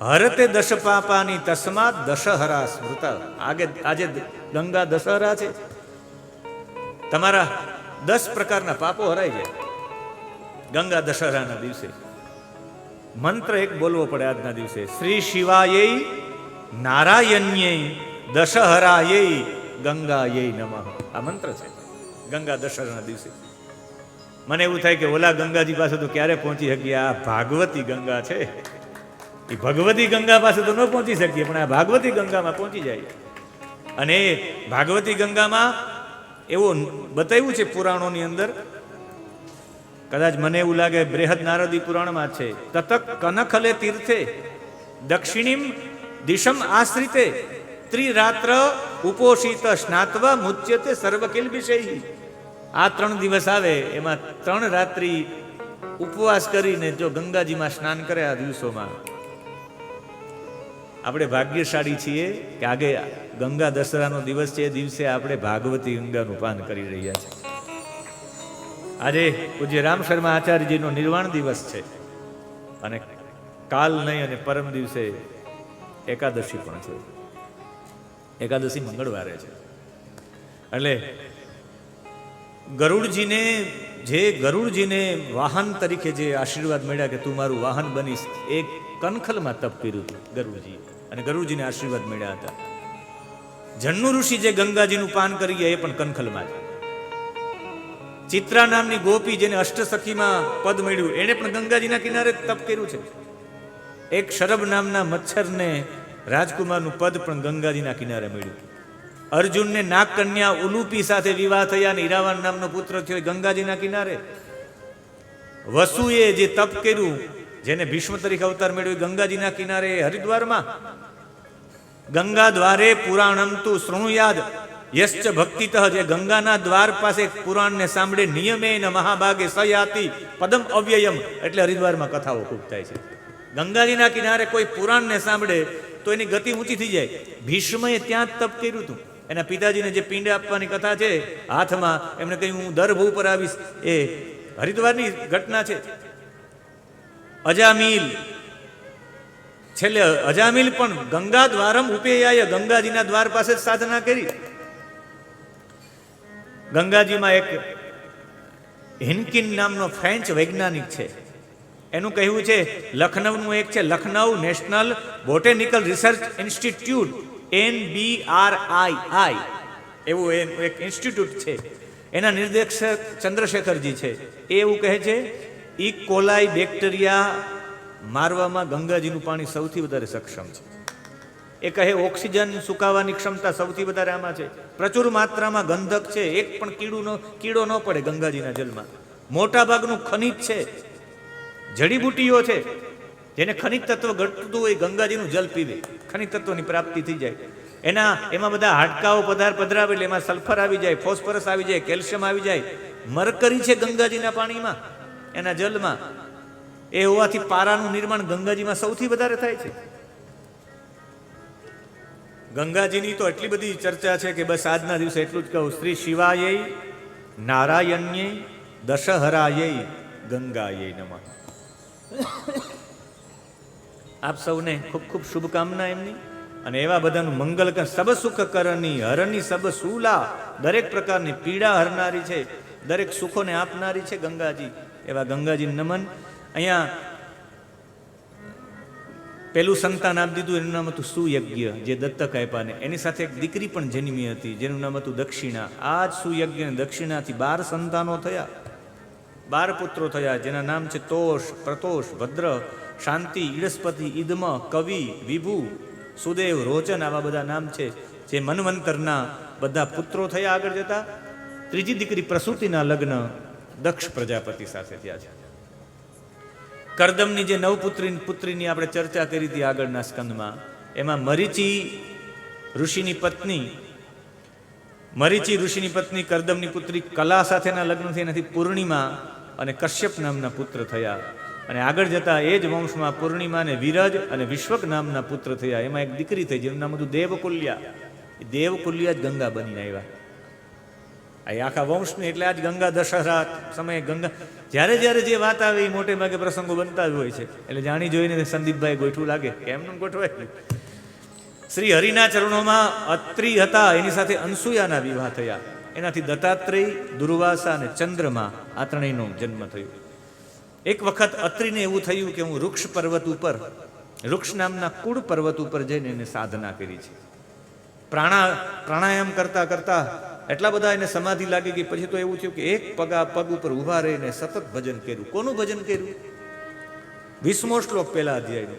હરતે દશ પાપાની તસ્માત દશહરા સ્મૃત. આજે ગંગા દશહરા છે. તમારા 10 પ્રકારના પાપો હરાઈ જાય ગંગા દશહરાના દિવસે. મંત્ર એક બોલવો પડે આજના દિવસે, શ્રી શિવાય નારાયણ્ય દશહરાય ગંગાય નમઃ. આ મંત્ર છે ગંગા દશહરાના દિવસે. મને એવું થાય કે ઓલા ગંગાજી પાસે તો ક્યારે પહોંચી શકીએ, આ ભાગવતી ગંગા છે, એ ભગવતી ગંગા પાસે તો ન પહોંચી શકીએ, પણ આ ભાગવતી ગંગામાં પહોંચી જાય. અને ભાગવતી ગંગામાં એવું બતાવ્યું છે પુરાણોની અંદર, કદાચ મને એવું લાગે બૃહદ નારદી પુરાણમાં છે, તતક કનખલે તીર્થે દક્ષિણીમ દિશમ આશ્રિતે ત્રિરાત્ર ઉપોષિત સ્નાત્વા મુચ્યતે સર્વકિલ વિષય. આ 3 દિવસ આવે એમાં 3 રાત્રિ ઉપવાસ કરીને જો ગંગાજીમાં સ્નાન કરે આ દિવસોમાં, આપણે ભાગ્યશાળી છીએ કે આગે ગંગા દશહરાનો દિવસ છે, એ દિવસે આપણે ભાગવતી ગંગાનું પાન કરી રહ્યા છીએ. આજે પૂજ્ય રામ શર્મા આચાર્યજીનો નિર્વાણ દિવસ છે અને કાલ નહીં અને પરમ દિવસે એકાદશી પણ છે. એકાદશી મંગળવારે છે. એટલે ગરુડજીને વાહન તરીકે જે આશીર્વાદ મળ્યા કે તું મારું વાહન બનીશ, એ કનખલમાં તપ કર્યું હતું ગરુડજી, અને ગરુડજીને આશીર્વાદ મળ્યા હતા. જન્નુ ઋષિ જે ગંગાજીનું પાન કરી ગયા એ પણ કનખલમાં છે. ચિત્રા નામની ગોપી જેને અષ્ટસખીમાં પદ મળ્યું, એને પણ ગંગાજીના કિનારે તપ કર્યું છે. એક શરબ નામના મચ્છરને રાજકુમારનું પદ પણ ગંગાજીના કિનારે મળ્યું. અર્જુનને નાગકન્યા ઉલુપી સાથે વિવાહ થયા અને ઈરાવણ નામનો પુત્ર થયો ગંગાજીના કિનારે. વસુએ જે તપ કર્યું, જેને ભીષ્મ તરીકે અવતાર મેળવ્યો ગંગાજીના કિનારે હરિદ્વારમાં. ગંગા દ્વારે પુરાણમ તું શૃણુયાદ યશ્ચ ભક્તિતઃ, જે ગંગાના દ્વાર પાસે પુરાણને સાંભળે નિયમેન મહાભાગે સયાતિ પદમ અવ્યયમ. એટલે હરિદ્વારમાં કથાઓ ખૂબ થાય છે. ગંગાજીના કિનારે કોઈ પુરાણને સાંભળે તો એની ગતિ ઊંચી થઈ જાય. ભીષ્મએ ત્યાં જ તપ કર્યું હતું. એના પિતાજીને જે પિંડ આપવાની કથા છે હાથમાં, એમને કહ્યું હું દર્ભ ઉપર આવીશ, એ હરિદ્વારની ઘટના છે. અજામીલ, છેલ્લે અજામીલ પણ ગંગા દ્વારમ ઉપેયાય, ગંગાજીના દ્વાર પાસે જ સાધના કરી. ગંગાજીમાં એક હિન્કિન નામનો ફ્રેન્ચ વૈજ્ઞાનિક છે, એનું કહેવું છે, લખનઉનું એક છે Lucknow national botanical research institute, NBRII એવું એક ઇન્સ્ટિટ્યૂટ છે. એના નિર્દેશક ચંદ્રશેખરજી છે. એ એવું કહે છે, ઈ કોલાઈ બેક્ટેરિયા મારવામાં ગંગાજીનું પાણી સૌથી વધારે સક્ષમ છે. એ કહે ઓક્સિજન સુકાવાની ક્ષમતા સૌથી વધારે આમાં છે. પ્રચુર માત્રામાં ગંધક છે, એક પણ કીડો ન પડે ગંગાજીના જલમાં. મોટા ભાગનું ખનિજ છે, જડીબુટીઓ છે. જેને ખનિજ તત્વ ઘટતું હોય ગંગાજીનું જલ પીવે, ખનિજ તત્વની પ્રાપ્તિ થઈ જાય. એમાં બધા હાડકાઓ પધરાવે એટલે એમાં સલ્ફર આવી જાય, ફોસ્ફરસ આવી જાય, કેલ્શિયમ આવી જાય. મરકરી છે ગંગાજીના પાણીમાં, એના જલમાં. એ હોવાથી પારાનું નિર્માણ ગંગાજીમાં સૌથી વધારે થાય છે. ગંગાજીની તો એટલી બધી ચર્ચા છે કે બસ આજના દિવસે એટલું જ કહું, શ્રી શિવાય નારાયણ્ય દશહરાય ગંગાય નમઃ. આપ સૌને ખૂબ ખૂબ શુભકામના એમની, અને એવા બધાનું મંગલ કર. સબ સુખ કરની હરની સબ સૂલા, દરેક પ્રકારની પીડા હરનારી છે, દરેક સુખોને આપનારી છે ગંગાજી. એવા ગંગાજી નમન. અહીંયા પેલું સંતાન આપી દીધું, એનું નામ હતું સુયજ્ઞ, જે દત્તક આપ્યા ને. એની સાથે એક દીકરી પણ જન્મી હતી જેનું નામ હતું દક્ષિણા. આ જ સુયજ્ઞ અને દક્ષિણાથી 12 સંતાનો થયા, 12 પુત્રો થયા, જેના નામ છે તોષ, પ્રતોષ, ભદ્ર, શાંતિ, ઈડસ્પતિ, ઈદમ, કવિ, વિભુ, સુદેવ, રોચન. આવા બધા નામ છે જે મન્વંતરના બધા પુત્રો થયા આગળ જતા. ત્રીજી દીકરી પ્રસૂતિના લગ્ન દક્ષ પ્રજાપતિ સાથે થયા છે. કરદમની જે પુત્રીની આપણે ચર્ચા કરી હતી આગળના સ્કંદમાં, એમાં મરીચી ઋષિની પત્ની કરદમની પુત્રી કલા સાથેના લગ્ન થયા નથી. પૂર્ણિમા અને કશ્યપ નામના પુત્ર થયા. અને આગળ જતા એ જ વંશમાં પૂર્ણિમાને વિરજ અને વિશ્વક નામના પુત્ર થયા. એમાં એક દીકરી થઈ જેનું નામ હતું દેવકુલ્યા. એ દેવકુલ્યા જ ગંગા બનીને આવ્યા. આ આખા વંશની એટલે આજ ગંગા દશહરા સમયે ગંગા જ્યારે જ્યારે જે વાત આવે એ મોટે ભાગે પ્રસંગો બનતા જ હોય છે. એટલે જાણી જોઈને સંદીપભાઈ ગોઠવું લાગે કે એમનું ગોઠવાય. શ્રી હરિના ચરણોમાં અત્રિ હતા, એની સાથે અનસુયાના વિવાહ થયા. એનાથી દત્તાત્રેય, દુર્વાસા અને ચંદ્રમા આ ત્રણેયનો જન્મ થયો. એક વખત અત્રિને એવું થયું કે હું વૃક્ષ નામના કુળ પર્વત ઉપર જઈને એને સાધના કરી છે. પ્રાણાયામ કરતા કરતા એટલા બધા એને સમાધિ લાગી ગઈ. પછી તો એવું થયું કે એક પગ ઉપર ઊભા રહીને સતત ભજન કર્યું. કોનું ભજન કર્યું? 20મો શ્લોક પહેલા અધ્યાયનો,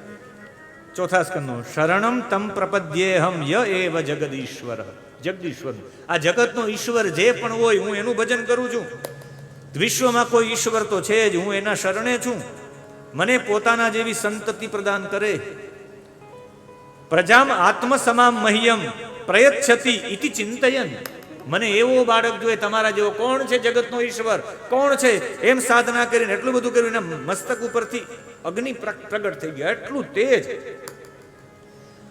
ચોથા સ્કંદનો. શરણમ તમ પ્રપદ્યેહમ ય એવ જગદીશ્વર. જગદીશ્વર, આ જગતનો ઈશ્વર જે પણ હોય હું એનું ભજન કરું છું. વિશ્વમાં કોઈ ઈશ્વર તો છે જ, હું એના શરણે છું. મને પોતાના જેવી સંતતિ પ્રદાન કરે. પ્રજામ આત્મ સમામ મહ્યમ પ્રયચ્છતિ ઇતિ ચિંતયન. મને એવો બાળક જોઈએ તમારા જેવો. કોણ છે જગતનો ઈશ્વર, કોણ છે? એમ સાધના કરીને એટલું બધું કર્યું, એના મસ્તક ઉપરથી અગ્નિ પ્રગટ થઈ ગયા, એટલું તેજ.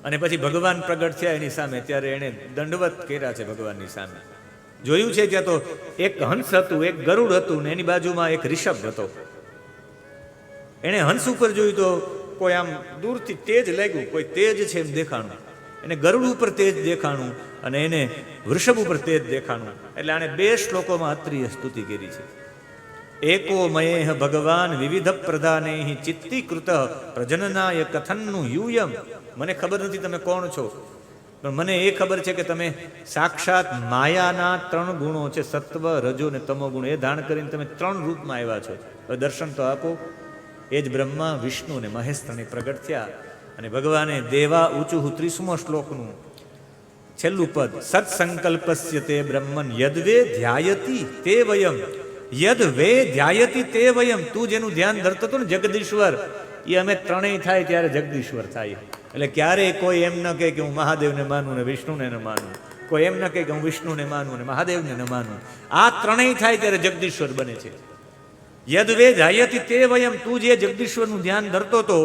અને પછી ભગવાન પ્રગટ થયા એની સામે, ત્યારે એણે દંડવત કર્યા છે ભગવાનની સામે. જોયું છે ત્યાં તો એક હંસ હતું, એક ગરુડ હતું, ને એની બાજુમાં એક રિષભ હતો. એણે હંસ ઉપર જોયું તો કોઈ આમ દૂરથી તેજ લાગ્યું, કોઈ તેજ છે એમ દેખાણું. એને ગરુડ ઉપર તેજ દેખાણું અને એને વૃષભ ઉપર તેજ દેખાણું. એટલે આને 2 શ્લોકોમાં અત્રિય સ્તુતિ કરી છે. એકો મયેહ ભગવાન વિવિધ પ્રધાનેહિ ચિત્તીકૃત પ્રજનનાય કથનનું યુયમ. મને ખબર નથી તમે કોણ છો, પણ મને એ ખબર છે કે તમે સાક્ષાત માયાના 3 ગુણો છે, સત્વ, રજો ને તમો ગુણ, એ ધારણ કરીને તમે 3 રૂપમાં આવ્યા છો. હવે દર્શન તો આપો. એ જ બ્રહ્મા, વિષ્ણુ ને મહેશ ત્રણે પ્રગટ થયા. અને ભગવાને દેવા ઊંચું 30મો શ્લોકનું છેલ્લું પદ, સત્સંકલ્પસ્ય તે બ્રહ્મન યદ્વે ધ્યાયતિ તે વયમ. યદ્વે ધ્યાયતિ તે વયમ. તું જેનું ધ્યાન ધરતો હતો ને જગદીશ્વર, એ અમે ત્રણેય થાય ત્યારે જગદીશ્વર થાય. એટલે ક્યારેય કોઈ એમ ન કહે કે હું મહાદેવને માનું ને વિષ્ણુને ન માનું. કોઈ એમ ન કહે કે હું વિષ્ણુને માનું ને મહાદેવને ન માનું. આ ત્રણેય થાય ત્યારે જગદીશ્વર બને છે. યદ્વે ધ્યાયતિ તે વયમ. તું જે જગદીશ્વરનું ધ્યાન ધરતો હતો,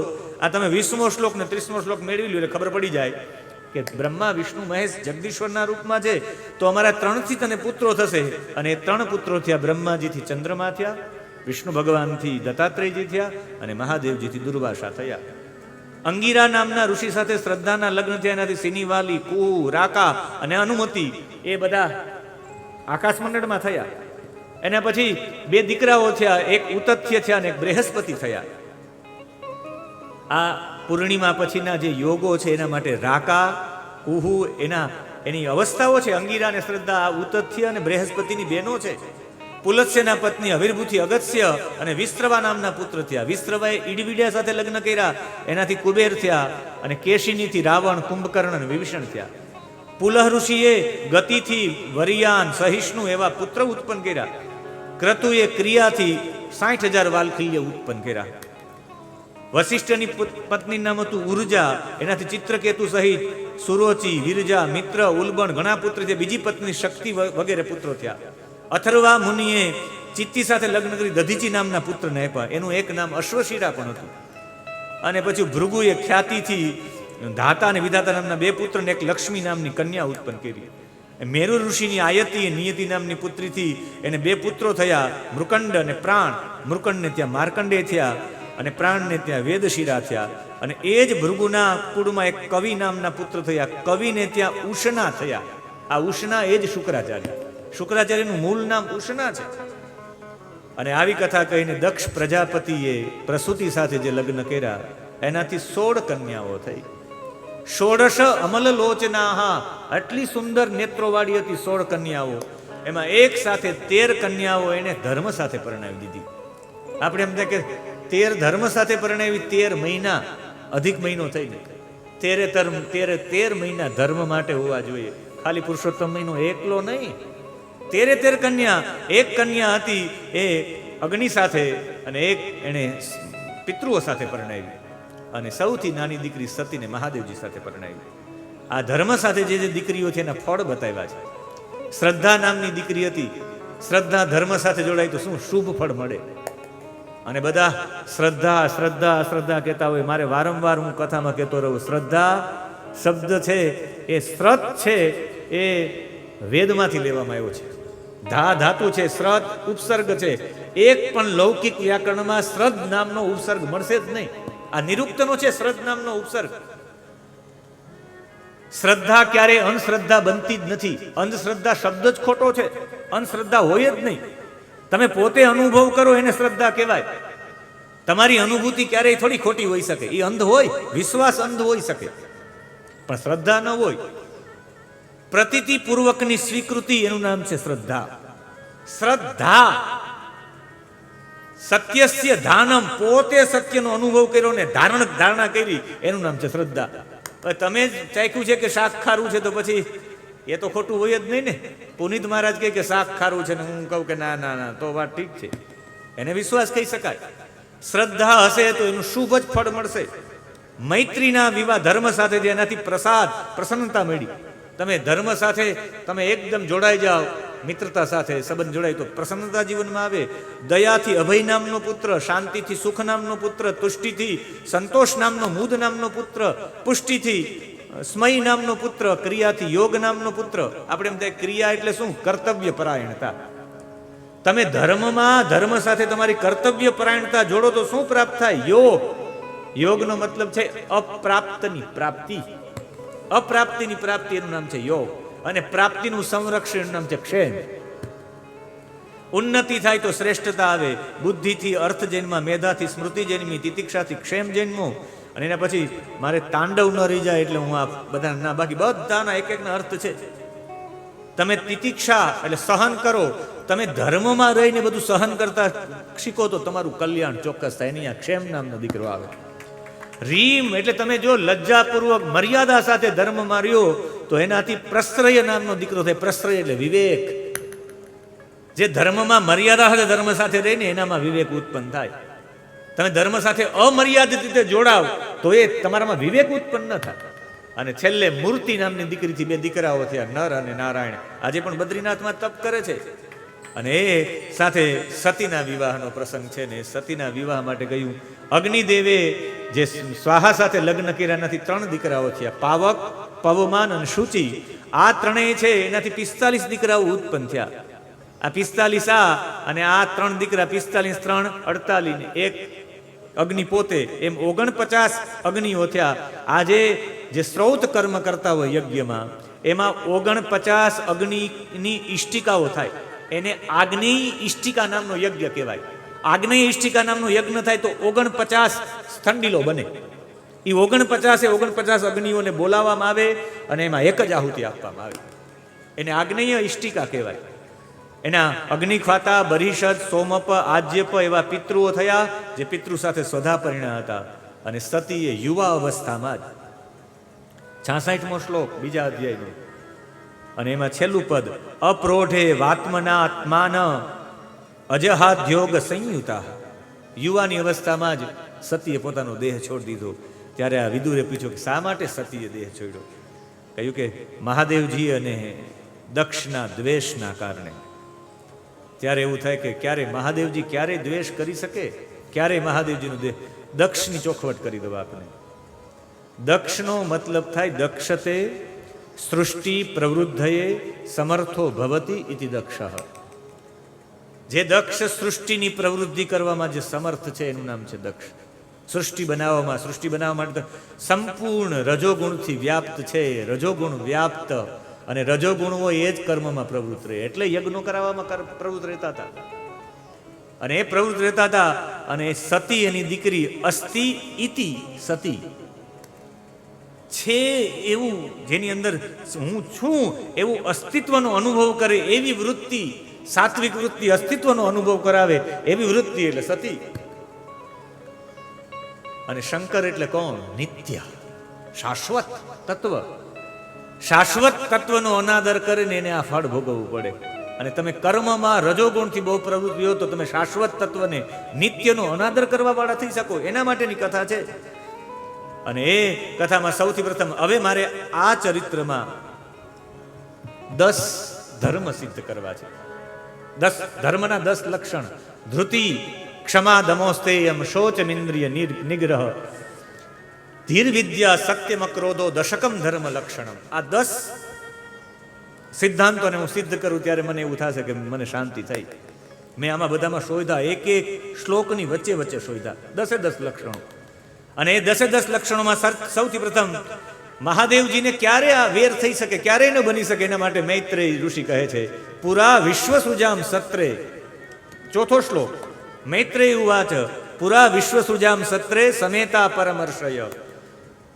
આ તમે 20મો શ્લોક ને 30મો શ્લોક મેળવી લો એટલે ખબર પડી જાય કે બ્રહ્મા, વિષ્ણુ, મહેશ જગદીશ્વરના રૂપમાં છે. તો અમારા 3થી તને પુત્રો થશે. અને એ 3 પુત્રો થયા. બ્રહ્માજીથી ચંદ્રમા થયા, વિષ્ણુ ભગવાનથી દત્તાત્રેયજી થયા, અને મહાદેવજીથી દુર્વાસા થયા. અંગીરા નામના ઋષિ સાથે શ્રદ્ધાના લગ્ન થયા. એનાથી સિનિવાલી, કુહુ, રાકા અને અનુમતિ એ બધા આકાશમંડળમાં થયા. એના પછી 2 દીકરાઓ થયા. એક ઉતથ્ય થયા અને એક બૃહસ્પતિ થયા. આ પૂર્ણિમા પછીના જે યોગો છે એના માટે રાકા કુહુ એની અવસ્થાઓ છે. અંગીરા અને શ્રદ્ધા આ ઉતથ્ય અને બૃહસ્પતિની બહેનો છે. પુલત્સ્યના પત્ની અવિર્ભૂતિ અગત્ય અને વિસ્ત્રવા નામના પુત્ર થયા. વિસ્ત્રવાએ ઈડવિડિયા સાથે લગ્ન કર્યા, એનાથી કુબેર થયા. અને કેશિનીથી રાવણ, કુંભકર્ણ અને વિભીષણ થયા. પુલહ ઋષિએ ગતિથી વરિયાન, સહિષ્ણુ એવા પુત્ર ઉત્પન્ન કર્યા. ક્રતુએ ક્રિયાથી 60,000 વાલખિલ્ય ઉત્પન્ન કર્યા. વશિષ્ઠની પત્ની નામ હતું ઉર્જા, એનાથી ચિત્રકેતુ સહિત સુરોચી, વિરજા, મિત્ર, ઉલબણ ઘણા પુત્ર છે. બીજી પત્ની શક્તિ વગેરે પુત્રો થયા. અથર્વા મુનિએ ચિત્તી સાથે લગ્ન કરી દધીચી નામના પુત્રને આપ્યા. એનું એક નામ અશ્વશિરા પણ હતું. અને પછી ભૃગુએ ખ્યાતિથી ધાતા અને વિધાતા નામના 2 પુત્રને એક લક્ષ્મી નામની કન્યા ઉત્પન્ન કરી. મેરુ ઋષિની આયતી નિયતિ નામની પુત્રીથી એને 2 પુત્રો થયા, મૃકંડ અને પ્રાણ. મૃકંડને ત્યાં માર્કંડે થયા અને પ્રાણને ત્યાં વેદશિરા થયા. અને એ જ ભૃગુના કુળમાં એક કવિ નામના પુત્ર થયા. કવિને ત્યાં ઉષ્ણા થયા. આ ઉષ્ણા એ જ શુક્રાચાર્ય. શુક્રાચાર્યનું મૂળ નામ ઉષ્ણા છે. અને આવી કથા કહીને દક્ષ પ્રજાપતિએ પ્રસૂતિ સાથે જે લગ્ન કર્યા એનાથી 16 કન્યાઓ થઈ. 16 અમલ લોચનાહા, આટલી સુંદર નેત્રોવાળી હતી 16 કન્યાઓ. એમાં એક સાથે 13 કન્યાઓ એને ધર્મ સાથે પરણાવી દીધી. આપણે એમ થાય કે 13 ધર્મ સાથે પરણાવી, 13 મહિના અધિક મહિનો થઈ ને 13 મહિના ધર્મ માટે હોવા જોઈએ. ખાલી પુરુષોત્તમ મહિનો એકલો નહીં. 13 કન્યા. એક કન્યા હતી એ અગ્નિ સાથે અને એક એને પિતૃઓ સાથે પરણાવી. અને સૌથી નાની દીકરી સતીને મહાદેવજી સાથે પરણાવી. આ ધર્મ સાથે જે દીકરીઓ છે એના ફળ બતાવ્યા છે. શ્રદ્ધા નામની દીકરી હતી. શ્રદ્ધા ધર્મ સાથે જોડાય તો શું શુભ ફળ મળે. અને બધા શ્રદ્ધા શ્રદ્ધા શ્રદ્ધા કહેતા હોય. મારે વારંવાર હું કથામાં કહેતો રહું, શ્રદ્ધા શબ્દ છે એ શ્રદ્ધ છે એ વેદમાંથી લેવામાં આવ્યો છે. ધા ધાતુ છે, શ્રદ્ધ ઉપસર્ગ છે. એક પણ લૌકિક વ્યાકરણમાં શ્રદ્ધ નામનો ઉપસર્ગ મળશે જ નહીં. આ નિરુક્તનો છે શ્રદ્ધ નામનો ઉપસર્ગ. શ્રદ્ધા ક્યારેય અંધશ્રદ્ધા બનતી જ નથી. અંધશ્રદ્ધા શબ્દ જ ખોટો છે. અંધશ્રદ્ધા હોય જ નહીં. તમે પોતે અનુભવ કરો એને શ્રદ્ધા કહેવાય. તમારી અનુભૂતિ ક્યારેય થોડી ખોટી હોઈ શકે. એ અંધ હોય, વિશ્વાસ અંધ હોઈ શકે, પણ શ્રદ્ધા ન હોય. પ્રતીતિ પૂર્વકની સ્વીકૃતિ એનું નામ છે શ્રદ્ધા. શ્રદ્ધા સત્યસ્ય ધાનમ, પોતે સત્યનો અનુભવ કર્યો ને ધારણા કરી એનું નામ છે શ્રદ્ધા. તમે જ ચાખ્યું છે કે શાક ખારું છે તો પછી એ તો ખોટું હોય જ નહીં ને. પુનિત મહારાજ કહે કે શાક ખારું છે ને હું કહું કે ના ના ના, તો વાત ઠીક છે, એને વિશ્વાસ કહી શકાય. શ્રદ્ધા હશે તો એનું શુભ જ ફળ મળશે. મૈત્રીના વિવાહ ધર્મ સાથે જે એનાથી પ્રસાદ પ્રસન્નતા મળી. તમે ધર્મ સાથે તમે એકદમ જોડાઈ જાઓ, મિત્રતા સાથે સંબંધ જોડાય તો પ્રસન્નતા જીવનમાં આવે. દયાથી અભય નામનો પુત્ર, શાંતિથી સુખ નામનો પુત્ર, તુષ્ટિથી સંતોષ નામનો મૂદ નામનો પુત્ર, પુષ્ટિથી સ્મય નામનો પુત્ર, ક્રિયાથી યોગ નામનો પુત્ર. આપણે એમ થાય ક્રિયા એટલે શું? કર્તવ્ય પરાયણતા. તમે ધર્મમાં ધર્મ સાથે તમારી કર્તવ્ય પરાયણતા જોડો તો શું પ્રાપ્ત થાય? યોગ. યોગનો મતલબ છે અપ્રાપ્તની પ્રાપ્તિ. અપ્રાપ્તિની પ્રાપ્તિ એનું નામ છે યોગ. અને પ્રાપ્તિનું સંરક્ષણ નામ છે ક્ષેમ. ઉન્નતિ થાય તો શ્રેષ્ઠતા આવે. બુદ્ધિથી અર્થ જન્મા, મેધાથી સ્મૃતિ જન્મી, તિતિક્ષાથી ક્ષેમ જન્મો. અને એના પછી મારે તાંડવ ન રહી જાય એટલે હું આ બધા ના, બાકી બધાના એક એકના અર્થ છે. તમે તિતિક્ષા એટલે સહન કરો. તમે ધર્મમાં રહીને બધું સહન કરતા શીખો તો તમારું કલ્યાણ ચોક્કસ થાય. એની આ ક્ષેમ નામનો દીકરો આવે. રીમ એટલે તમે જો લજ્જાપૂર્વક મર્યાદા સાથે ધર્મમાં રહ્યો તો એનાથી પ્રશ્રય નામનો દીકરો થાય. પ્રશ્રય એટલે વિવેક. જે ધર્મમાં મર્યાદા સાથે ધર્મ સાથે રહીને એનામાં વિવેક ઉત્પન્ન થાય. તમે ધર્મ સાથે અમર્યાદિત રીતે જોડાવ તો એ તમારામાં વિવેક ઉત્પન્ન ન થાય. અને છેલ્લે મૂર્તિ નામની દીકરીથી 2 દીકરાઓ થયા, નર અને નારાયણ. આજે પણ બદ્રીનાથમાં તપ કરે છે. અને એ સાથે સતીના વિવાહનો પ્રસંગ છે ને. સતીના વિવાહ માટે કહ્યું અગ્નિદેવે જે સ્વાહા સાથે લગ્ન કર્યા એનાથી 3 દીકરાઓ થયા, પાવક, પવમાન અને શુચિ. આ ત્રણેય છે એનાથી 45 દીકરાઓ ઉત્પન્ન થયા. આ 45 આ અને આ 3 દીકરા 45 3 48 ને 1 અગ્નિ પોતે, એમ 49 અગ્નિઓ થયા. આજે જે શ્રૌત કર્મ કરતા હોય યજ્ઞમાં એમાં 49 અગ્નિની ઇષ્ટિકાઓ થાય. એને આગ્નેય ઇષ્ટિકા નામનો યજ્ઞ કહેવાય. આગ્નેય ઇષ્ટિકા નામનો યજ્ઞ થાય તો 49 સ્થંડીલો બને. એ 49 અગ્નિઓને બોલાવવામાં આવે અને એમાં એક જ આહુતિ આપવામાં આવે. એને આગ્નેય ઇષ્ટિકા કહેવાય. એના અગ્નિખ્વાતા, બરિષદ, સોમપ, આજ્યપ એવા પિતૃઓ થયા જે પિતૃ સાથે સ્વધા પરિણ્યા હતા. અને સતીએ યુવા અવસ્થામાં જ 66મો શ્લોક બીજા અધ્યાયનો અને એમાં છેલ્લું પદ, અપ્રોઢે વાત્મનાત્માન અજહાદ્યોગ સંયુતા. યુવાની અવસ્થામાં જ સતીએ પોતાનો દેહ છોડી દીધો. ત્યારે આ વિદુરે પૂછ્યું કે શા માટે સતીએ દેહ છોડ્યો? કહ્યું કે મહાદેવજી અને દક્ષના દ્વેષના કારણે. ત્યારે એવું થાય કે ક્યારે મહાદેવજી ક્યારેય દ્વેષ કરી શકે? ક્યારે મહાદેવજીનો દેહ? દક્ષની ચોખવટ કરી દો આપને. દક્ષનો મતલબ થાય દક્ષતે સૃષ્ટિ પ્રવૃદ્ધયે સમર્થો ભવતી ઇતિ દક્ષ. જે દક્ષ સૃષ્ટિની પ્રવૃત્તિ કરવામાં જે સમર્થ છે એનું નામ છે દક્ષ. સૃષ્ટિ બનાવવા માટે સંપૂર્ણ રજોગુણથી વ્યાપ્ત છે. રજોગુણ વ્યાપ્ત અને રજોગુણ હોય એ જ કર્મમાં પ્રવૃત્ત રહે. એટલે યજ્ઞો કરાવવામાં પ્રવૃત્ત રહેતા હતા. અને એ પ્રવૃત્ત રહેતા હતા. અને સતી એની દીકરી અસ્તિ ઇતિ સતી છે એવું, જેની અંદર હું છું એવું અસ્તિત્વનો અનુભવ કરે એવી વૃત્તિ, સાત્વિક વૃત્તિ, અસ્તિત્વનો અનુભવ કરાવે એવી વૃત્તિ એટલે સતી. અને શંકર એટલે કોણ? નિત્ય, શાશ્વત તત્વ. શાશ્વત તત્વનો અનાદર કરીને એને આ ફળ ભોગવવું પડે. અને તમે કર્મમાં રજોગુણથી બહુ પ્રવૃત્તિ હો તો તમે શાશ્વત તત્વને, નિત્યનો અનાદર કરવા વાળા થઈ શકો. એના માટેની કથા છે. અને એ કથામાં સૌથી પ્રથમ હવે મારે આ ચરિત્રમાં 10 ધર્મ સિદ્ધ કરવા છે. 10 ધર્મના 10 લક્ષણ. ધૃતિ, ક્ષમા, દમોસ્તેયમ, શોચમિન્દ્રિય નિગ્રહ, ધીર વિદ્યા, સત્યમ, ક્રોધો, દશકમ ધર્મ લક્ષણમ. આ 10 સિદ્ધાંતોને હું સિદ્ધ કરું ત્યારે મને એવું થશે કે મને શાંતિ થઈ. મેં આમાં બધામાં શોધ્યા, એક એક શ્લોકની વચ્ચે વચ્ચે શોધ્યા 10 લક્ષણો. અને એ 10 લક્ષણોમાં સૌથી પ્રથમ મહાદેવજીને ક્યારે આ વેર થઈ શકે, ક્યારેય ન બની શકે, એના માટે મૈત્રેય ઋષિ કહે છે પુરા વિશ્વ સુજામ સત્રે. ચોથો શ્લોક, મૈત્રેય ઉવાચ પુરા વિશ્વ સુજામ સત્રે સમેતા પરમર્ષય.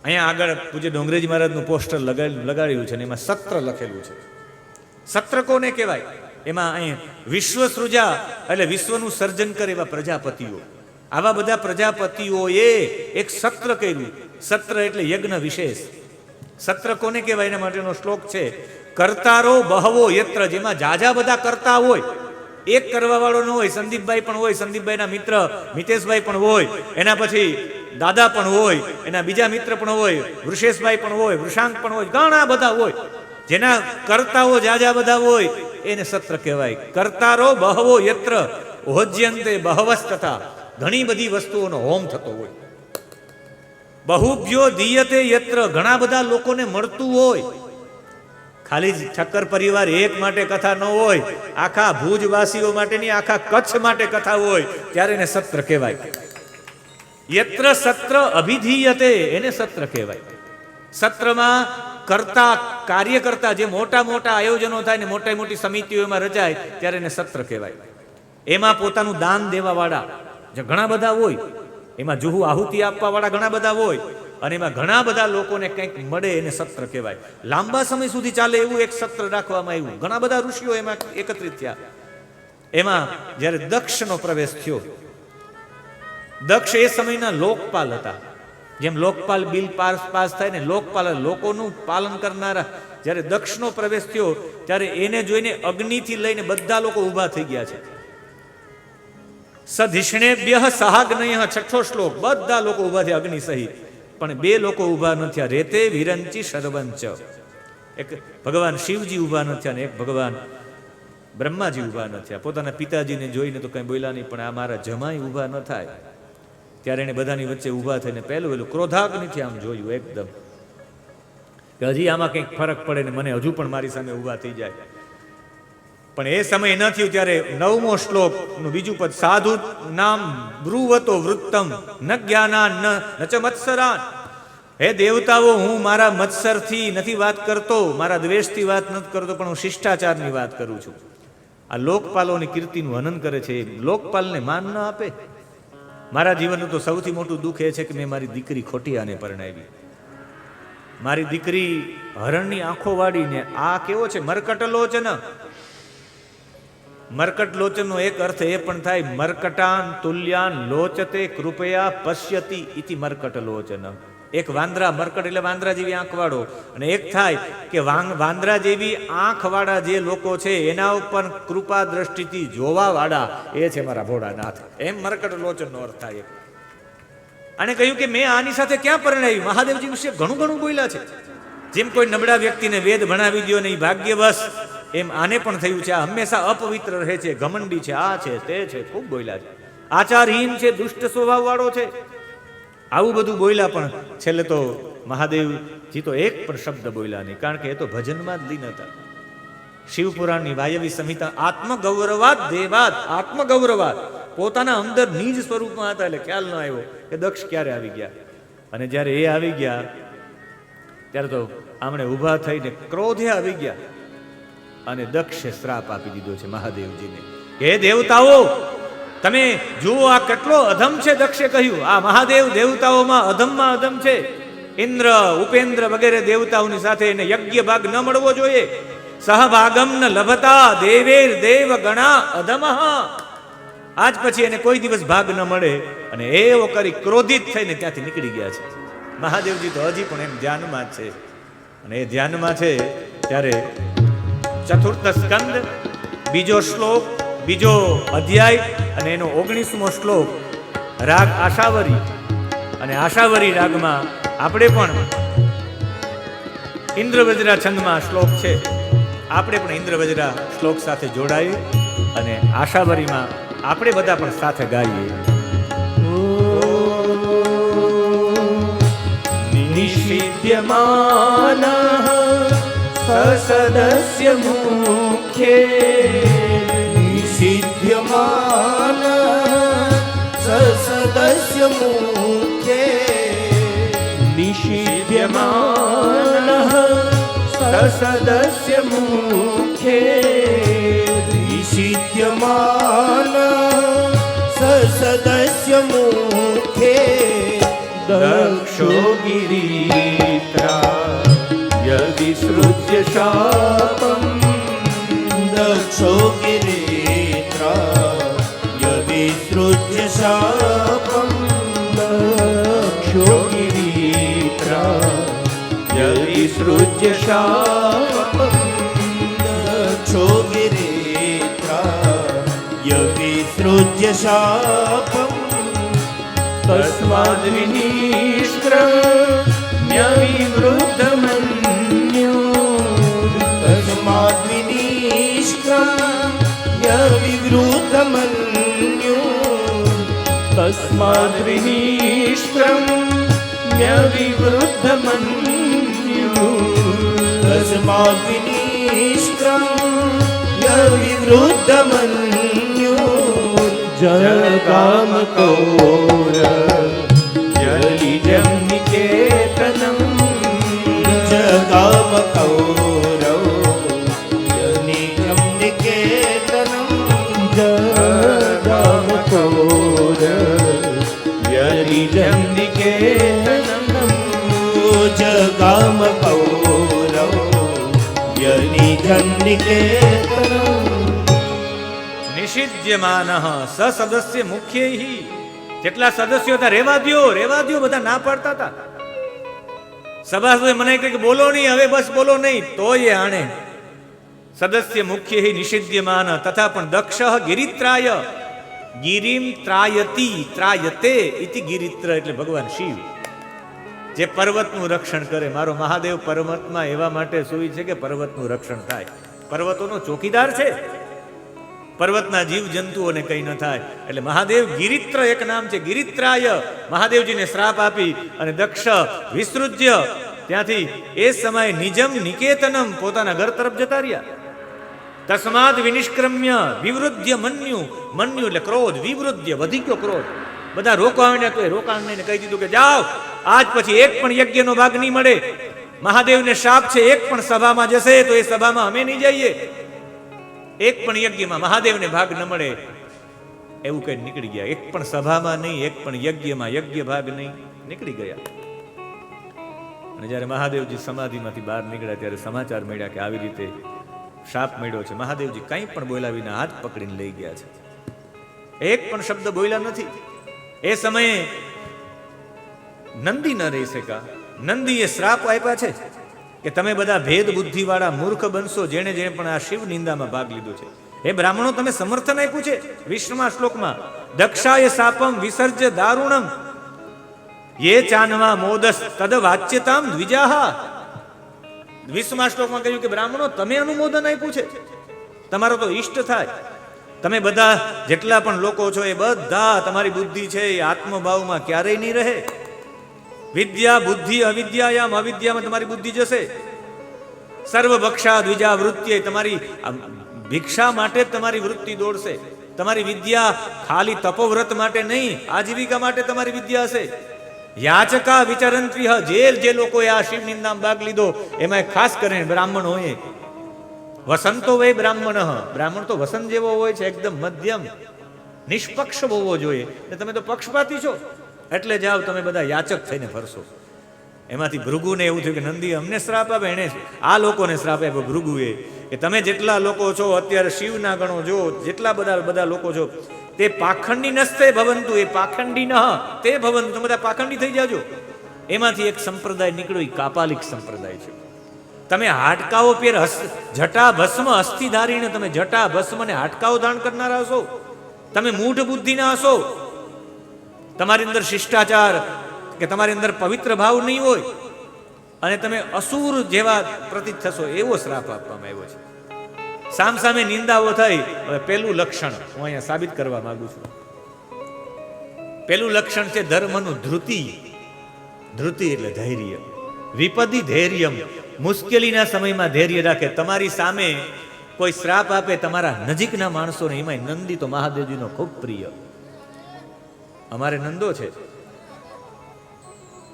અહીંયા આગળ પૂજ્ય ડોંગરેજી મહારાજનું પોસ્ટર લગાડ્યું છે ને એમાં સત્ર લખેલું છે. સત્ર કોને કહેવાય? એમાં અહીં વિશ્વ સૃજા એટલે વિશ્વનું સર્જન કરે એવા પ્રજાપતિઓ. આવા બધા પ્રજાપતિઓએ એક સત્ર કર્યું. સત્ર એટલે યજ્ઞ વિશેષ. સત્ર કોને કહેવાય એના માટેનો શ્લોક છે, કર્તારો બહવો યત્ર. જેમાં જાજા બધા કરતા હોય, એક કરવા વાળો ન હોય. સંદીપભાઈ પણ હોય, સંદીપભાઈના મિત્ર મિતેશભાઈ પણ હોય, એના પછી દાદા પણ હોય, એના બીજા મિત્ર પણ હોય, વૃષેશભાઈ પણ હોય, વૃષાંક પણ હોય, ઘણા બધા હોય. જેના કરતાઓ જાજા બધા હોય એને સત્ર કહેવાય. કર્તારો બહવો યત્ર હોજ્યંતે બહવસ તથા. ઘણી બધી વસ્તુઓનો હોમ થતો હોય. બહુભ્યો દીયતે યત્ર. ઘણા બધા લોકોને મળતું હોય. ખાલી ઠક્કર પરિવાર એક માટે કથા ન હોય, આખા ભુજવાસીઓ માટેની, આખા કચ્છ માટે કથા હોય ત્યારે એને સત્ર કહેવાય. યત્ર સત્ર અભિધીયતે એને સત્ર કહેવાય. સત્રમાં કરતા, કાર્યકર્તા, જે મોટા મોટા આયોજનો થાય ને મોટી મોટી સમિતિઓમાં રચાય ત્યારે એને સત્ર કહેવાય. એમાં પોતાનું દાન દેવા વાળા જે ઘણા બધા હોય, એમાં જુહુ આહુતિ આપવા વાળા ઘણા બધા હોય, અને એમાં ઘણા બધા લોકોને કંઈક મળે એને સત્ર કહેવાય. લાંબા સમય સુધી ચાલે એવું એક સત્ર રાખવામાં આવ્યું. ઘણા બધા ઋષિઓ એમાં એકત્રિત થયા. એમાં જ્યારે દક્ષનો પ્રવેશ થયો, દક્ષ એ સમયના લોકપાલ હતા. જેમ લોકપાલ બિલ પાસ થાય ને, લોકપાલ લોકોનું પાલન કરનારા. જ્યારે દક્ષનો પ્રવેશ થયો ત્યારે એને જોઈને અગ્નિથી લઈને બધા લોકો ઊભા થઈ ગયા છે. સધિષ્ણેભ્ય સહાગ્નય, છઠ્ઠો શ્લોક. બધા લોકો ઊભા થયા અગ્નિ સહિત. પણ 2 લોકો ઊભા ન થયા. રેતે વિરંચી શરવંચ. એક ભગવાન શિવજી ઊભા ન થયા ને એક ભગવાન બ્રહ્માજી ઊભા ન થયા. પોતાના પિતાજીને જોઈને તો કંઈ બોલ્યા નહીં, પણ આ મારા જમાઈ ઊભા ન થાય. ત્યારે એને બધાની વચ્ચે ઊભા થઈને પહેલું ક્રોધાગ્નિથી આમ જોયું એકદમ કે હજી આમાં કંઈક ફરક પડે ને મને હજુ પણ મારી સામે ઊભા થઈ જાય. પણ એ સમય ન થયું ત્યારે 9મો શ્લોકનું બીજું પદ, સાધુ નામ બ્રુવતો વૃત્તમ ન જ્ઞાના ન ચ મત્સરાન. હે દેવતાઓ, હું મારા મત્સરથી નથી વાત કરતો, મારા દ્વેષથી વાત નથી કરતો, પણ હું શિષ્ટાચારની વાત કરું છું. આ લોકપાલોની કીર્તિનું હનન કરે છે. લોકપાલને માન ન આપે, મારા જીવનનું તો સૌથી મોટું દુઃખ એ છે કે મેં મારી દીકરી ખોટિયાને પરણાવી. મારી દીકરી હરણની આંખો વાળીને, આ કેવો છે મરકટલોચન. મરકટલોચનનો એક અર્થ એ પણ થાય મરકટાન તુલ્યાન લોચતે કૃપયા પશ્યતિ ઇતિ મરકટલોચન. એક વાંદરા, મરકટ એટલે વાંદરા જેવી આંખ વાળો, અને એક થાય કે વાંદરા જેવી આંખ વાળા જે લોકો છે એના ઉપર કૃપા દ્રષ્ટિથી જોવા વાળા, એ છે મારા ભોળાનાથ. એમ મરકટલોચનનો અર્થ થાય. અને કહ્યું કે મેં આની સાથે ક્યાં પરણાવી? મહાદેવજી વિશે ઘણું ઘણું બોલ્યા છે. જેમ કોઈ નબળા વ્યક્તિને વેદ ભણાવી દો ને એ ભાગ્યવશ, એમ આને પણ થયું છે. આ હંમેશા અપવિત્ર રહે છે, ઘમંડી છે, આ છે તે છે, ખૂબ બોલ્યા છે. આચારહીન છે, દુષ્ટ સ્વભાવ વાળો છે, આવું બધું બોલ્યા. પણ છેલ્લે તો મહાદેવજી તો એક પણ શબ્દ બોલ્યા નહીં, કારણ કે એ તો ભજનમાં જ લીન હતા. શિવપુરાણની વાયવી સંહિતા આત્મગૌરવાદ દેવાદ, આત્મગૌરવાદ પોતાના અંદર નિજ સ્વરૂપમાં હતા. એટલે ખ્યાલ ન આવ્યો કે દક્ષ ક્યારે આવી ગયા. અને જ્યારે એ આવી ગયા ત્યારે તો આમણે ઊભા થઈને ક્રોધે આવી ગયા અને દક્ષે શ્રાપ આપી દીધો છે મહાદેવજીને કે હે દેવતાઓ, તમે જુઓ આ કેટલો અધમ છે. દક્ષે કહ્યું આ મહાદેવ દેવતાઓમાં અધમમાં અધમ છે. ઇન્દ્ર, ઉપેન્દ્ર વગેરે દેવતાઓની સાથે એને યજ્ઞ ભાગ ન મળવો જોઈએ. સહભાગમ ન લભતા દેવેર દેવ ગણા અધમઃ. આજ પછી એને કોઈ દિવસ ભાગ ન મળે. અને એવો કરી ક્રોધિત થઈને ત્યાંથી નીકળી ગયા છે. મહાદેવજી તો હજી પણ એમ ધ્યાનમાં જ છે. અને એ ધ્યાનમાં છે ત્યારે ચતુર્થ સ્કંદ, બીજો શ્લોક, બીજો અધ્યાય અને એનો 19મો શ્લોક, રાગ આશાવરી. અને આશાવરી રાગમાં આપણે પણ ઇન્દ્રવજ્રા છંદમાં શ્લોક છે. આપણે પણ ઇન્દ્રવજ્રા શ્લોક સાથે જોડાઈએ અને આશાવરીમાં આપણે બધા પણ સાથે ગાઈએ. નિષિધ્યમાનઃ સસદસ્ય મુખ્યે, નિષિધ્યમાનઃ સસદસ્ય મુખ્યે, નિષિધ્યમાનઃ સસદસ્ય મુખ્યે, નિષિધ્યમાનઃ સસદસ્ય મુખ્યે, દક્ષો ગિરિત્રા યવિસૃજ્ય શાપમ, દક્ષો ગિરિત્રા યવિસૃજ્ય શાપમ, દક્ષો ગિરિત્રા યવિસૃજ્ય શાપમ, દક્ષો ગિરિત્રા યવિસૃજ્ય શાપમ, તસ્માદ વિનિષ્ક્રમ્ય વિવૃદ્ધમન્યો, તસ્માદ વિનિષ્ક્રમ્ય વિવૃદ્ધમન્યો, તસ્માદ વિનિષ્ક્રમ્ય વિવૃદ્ધમન્યો, તસ્માદ વિનિષ્ક્રમ્ય વિવૃદ્ધમન્યો, જગામ કૌર જલિજમ નિકેતનમ, જગામ કૌરવ જલિજમ નિકેતનમ, જગામ કૌર જલિજમ નિકેતનમ, જગામ કૌરવ જલિજમ નિકેતનમ. નિષિધ્યમાનઃ સસદસ્ય મુખ્યૈ. જેટલા સદસ્યો હતા રેવા દ્યો, બધા ના પાડતા હતા. સભાસદોએ મને કહે કે બોલો નહીં, હવે બસ બોલો નહીં, તોય આણે સદસ્ય મુખ્યૈ નિષિધ્યમાન. તથા પણ દક્ષ ગિરિત્રાય, ગિરિમ ત્રાયતી ત્રાયતે ઇતિ ગિરિત્ર એટલે ભગવાન શિવ જે પર્વતનું રક્ષણ કરે. મારો મહાદેવ પર્વતમાં એવા માટે સૂઈ છે કે પર્વતનું રક્ષણ થાય. પર્વતોનો ચોકીદાર છે. પર્વતના જીવ જંતુઓને કંઈ ન થાય. એટલે મહાદેવ ગિરિત્ર એક નામ છે. ગિરિત્રાય મહાદેવજીને શ્રાપ આપી અને દક્ષ વિસૃજ્ય ત્યાંથી એ સમયે નિજમ નિકેતનમ પોતાના ઘર તરફ જતા રહ્યા. તસ્માદ વિનિષ્ક્રમ્ય વિવૃદ્ધ્ય મન્યુ, મન્યુ એટલે ક્રોધ, વિવૃદ્ધ્ય વધી ગયો ક્રોધ. બધા રોકવા માંડ્યા તો એ રોકાણને કહી દીધું કે જાઓ, આજ પછી એક પણ યજ્ઞનો ભાગ નહીં મળે. મહાદેવને શાપ છે, એક પણ સભામાં જશે તો એ સભામાં અમે નહીં જઈએ. એક પણ યજ્ઞમાં મહાદેવને ભાગ ન મળે. એવું કઈ નીકળી ગયા. એક પણ સભામાં નહીં, એક પણ યજ્ઞમાં યજ્ઞ ભાગ નહીં, નીકળી ગયા. અને જ્યારે મહાદેવજી સમાધિમાંથી બહાર નીકળ્યા ત્યારે સમાચાર મળ્યા કે આવી રીતે શાપ મળ્યો છે. મહાદેવજી કંઈ પણ બોલ્યા વિના હાથ પકડીને લઈ ગયા છે. એક પણ શબ્દ બોલ્યા નથી. એ સમયે નંદી ન રહી શકા. નંદીએ શ્રાપ આપ્યા છે કે તમે બધા ભેદ બુદ્ધિ વાળા મૂર્ખ બનશો, જેણે જેણે પણ આ શિવ નિંદામાં ભાગ લીધો છે. હે બ્રાહ્મણો, તમે સમર્થન આપ્યું છે 20મા શ્લોકમાં, દક્ષાય સાપમ વિસર્જ દારુણમ યે ચાનવા મોદસ તદ વાચ્યતામ દ્વિજાહા. 20મા શ્લોકમાં કહ્યું કે બ્રાહ્મણો, તમે અનુમોદન આપ્યું છે, તમારો તો ઈષ્ટ થાય. તમે બધા જેટલા પણ લોકો છો એ બધા તમારી બુદ્ધિ છે એ આત્મભાવમાં ક્યારેય નહીં રહે. વિદ્યા બુદ્ધિ અવિદ્યાયામ, અવિદ્યામાં તમારી બુદ્ધિ જશે. સર્વ ભક્ષા દ્વિજા વૃત્તિ, તમારી ભિક્ષા માટે જ તમારી વૃત્તિ દોડશે. તમારી વિદ્યા ખાલી તપોવ્રત માટે નહીં, આજીવિકા માટે તમારી વિદ્યા હશે. યાચકા વિચરંત્રિહ, જે લોકોએ આ શિવ નિંદામાં ભાગ લીધો એમાં ખાસ કરીને બ્રાહ્મણ હોય. વસંતો વે બ્રાહ્મણ, બ્રાહ્મણ તો વસંત જેવો હોય છે, એકદમ મધ્યમ નિષ્પક્ષ હોવો જોઈએ. ને તમે તો પક્ષપાતી છો, એટલે જાઓ તમે બધા યાચક થઈને ફરશો. એમાંથી ભૃગુને એવું થયું કે નંદી અમને શ્રાપ આપે, એણે આ લોકોને શ્રાપ આપ્યો ભૃગુએ કે તમે જેટલા લોકો છો અત્યારે શિવના ગણો જો, જેટલા બધા લોકો છો તે પાખંડી નસ્તે ભવંતુ, એ પાખંડી ન તે ભવંતુ, તમે બધા પાખંડી થઈ જાજો. એમાંથી એક સંપ્રદાય નીકળ્યો, એ કાપાલિક સંપ્રદાય છે. તમે હાડકાઓ પેર જટા ભસ્મ અસ્થિ ધારીને, તમે જટા ભસ્મ ને હાડકાઓ ધારણ કરનારા હશો. તમે મૂઢ બુદ્ધિના હશો. તમારી અંદર શિષ્ટાચાર કે તમારી અંદર પવિત્ર ભાવ નહીં હોય અને તમે અસુર જેવા પ્રતીત થશો, એવો શ્રાપ આપવામાં આવ્યો છે. સામસામે નિંદાઓ થઈ. હવે પેલું લક્ષણ હું અહીંયા સાબિત કરવા માંગુ છું. પેલું લક્ષણ છે ધર્મનું ધૃતિ. ધૃતિ એટલે ધૈર્ય. વિપદિ ધૈર્યમ, મુશ્કેલીના સમયમાં ધૈર્ય રાખે. તમારી સામે કોઈ શ્રાપ આપે તમારા નજીકના માણસોને, એમાં નંદી તો મહાદેવજીનો ખૂબ પ્રિય. અમારે નંદો છે,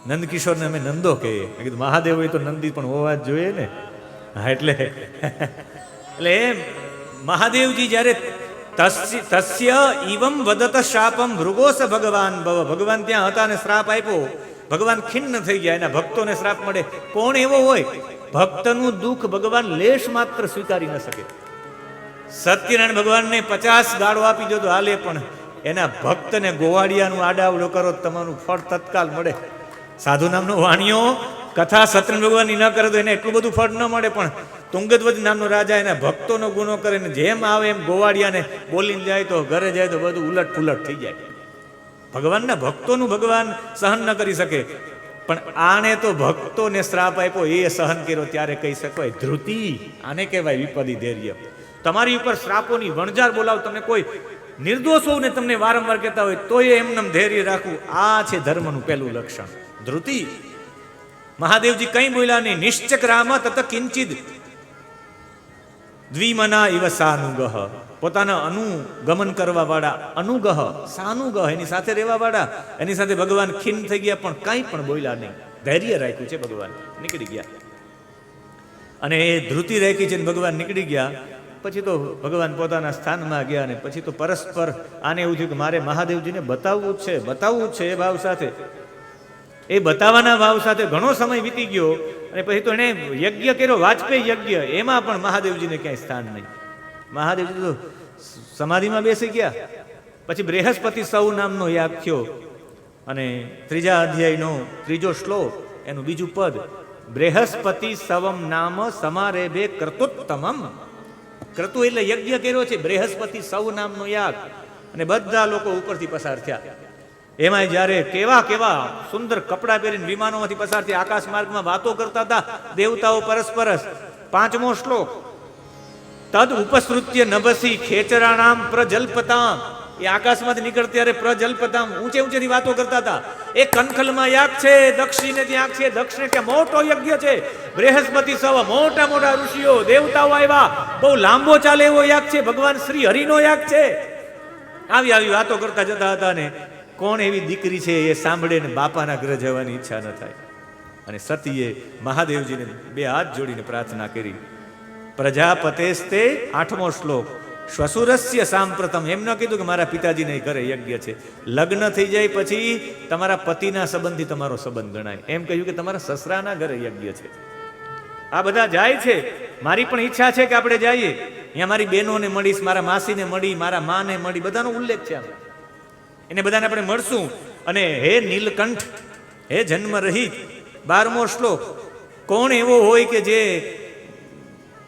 નંદકિશોરને અમે નંદો કહીએ. મેં કીધું મહાદેવ હોય તો નંદી પણ હોવા જ જોઈએ ને. હા, એટલે એમ મહાદેવજી જ્યારે તસ્ય ઈવમ વદત શાપમ ભૃગોસ ભગવાન ભવ, ભગવાન ત્યાં હતા ને શ્રાપ આપ્યો, ભગવાન ખિન્ન થઈ ગયા. એના ભક્તોને શ્રાપ મળે. કોણ એવો હોય ભક્તનું દુઃખ ભગવાન લેશ માત્ર સ્વીકારી ન શકે. સત્યનારાયણ ભગવાનને 50 ગાળો આપી દો તો હાલે, પણ એના ભક્તને ગોવાડિયાનું આડાવડો કરો તમારું ફળ તત્કાલ મળે. સાધુ નામનો વાણિયો કથા સત્યનારાયણ ભગવાનની ન કરે તો એને એટલું બધું ફળ ન મળે, પણ તુંગધ્વજ નામનો રાજા એના ભક્તોનો ગુનો કરે ને જેમ આવે એમ ગોવાડિયાને બોલીને જાય તો ઘરે જાય તો બધું ઉલટ પુલટ થઈ જાય. ભગવાનના ભક્તોનું ભગવાન સહન ન કરી શકે, પણ આને તો ભક્તોને શ્રાપ આપ્યો એ સહન કર્યો, ત્યારે કહી શકાય ધૃતિ. આને કહેવાય વિપદી ધૈર્ય. તમારી ઉપર શ્રાપોની વણઝાર બોલાવ, તમે કોઈ નિર્દોષ હોવ ને તમને વારંવાર કહેતા હોય તો એમનેમ ધૈર્ય રાખવું, આ છે ધર્મનું પહેલું લક્ષણ, ધૃતિ. મહાદેવજી કઈ બોલ્યા નહીં. નિશ્ચક રામ તત કિંચિદ દ્વિમના ઇવ સાનુગહ, પોતાના અનુગમન કરવા વાળા, અનુગહ સાનુગહ, એની સાથે રહેવા વાળા, એની સાથે ભગવાન ખિન્ન થઈ ગયા પણ કંઈ પણ બોલ્યા નહીં. ધૈર્ય રાખ્યું છે ભગવાન, નીકળી ગયા. અને એ ધૃતિ રાખી છે, ભગવાન નીકળી ગયા. પછી તો ભગવાન પોતાના સ્થાનમાં ગયા ને પછી તો પરસ્પર આને એવું થયું કે મારે મહાદેવજીને બતાવવું જ છે એ ભાવ સાથે, એ બતાવવાના ભાવ સાથે ઘણો સમય વીતી ગયો. અને પછી તો એને યજ્ઞ કર્યો, વાજપેયી યજ્ઞ, એમાં પણ મહાદેવજીને ક્યાંય સ્થાન નહીં. મહાદેવજી તો સમાધિમાં બેસી ગયા. પછી બૃહસ્પતિ સૌ નામનો યાગ થયો અને 3જા અધ્યાયનો 3જો શ્લોક, એનું બીજું પદ, બૃહસ્પતિ સવમ નામ સમારેભે કર્તુત્તમમ. કર્તુ એટલે યજ્ઞ કર્યો છે, બૃહસ્પતિ સૌ નામનો યાગ. અને બધા લોકો ઉપરથી પસાર થયા. એમાં જ્યારે કેવા સુંદર કપડાં પહેરીને વિમાનોમાંથી પસાર થયા, આકાશ માર્ગમાં વાતો કરતા હતા દેવતાઓ પરસ્પરસ. 5મો શ્લોક, તદ ઉપસૃત્ય નભસી ખેચરાણામ પ્રજલ્પતામ. એ આકાશમાંથી નીકળતા ત્યારે પ્રજલ્પતામ ઊંચેથી વાતો કરતા હતા. એ કનખલમાં યાગ છે, દક્ષિણે ત્યાં છે, દક્ષિણે ત્યાં મોટો યજ્ઞ છે, બૃહસ્પતિ સવ મોટા ઋષિઓ દેવતાઓ આવ્યા, બહુ લાંબો ચાલે એવો યાગ છે, ભગવાન શ્રી હરિનો યાગ છે. આવી વાતો કરતા જતા હતા ને કોણ એવી દીકરી છે એ સાંભળે ને બાપાના ઘરે જવાની ઈચ્છા ન થાય. અને સતીએ મહાદેવજીને 2 હાથ જોડીને પ્રાર્થના કરી. પ્રજાપતેસ્તે 8મો શ્લોક, શ્વસુરસ્ય સાંપ્રતમ, એમ ન કીધું કે મારા પિતાજીને ઘરે યજ્ઞ છે. લગ્ન થઈ જાય પછી તમારા પતિના સંબંધથી તમારો સંબંધ ગણાય. એમ કહ્યું કે તમારા સસરાના ઘરે યજ્ઞ છે. આ બધા જાય છે. મારી પણ ઈચ્છા છે કે આપણે જઈએ. અહીંયા મારી બહેનોને મળીશ, મારા માસીને મળી, મારા માને મળી, બધાનો ઉલ્લેખ છે. એને બધાને આપણે મળશું. અને હે નીલકંઠ, હે જન્મ રહિત, 12મો શ્લોક, કોણ એવો હોય કે જે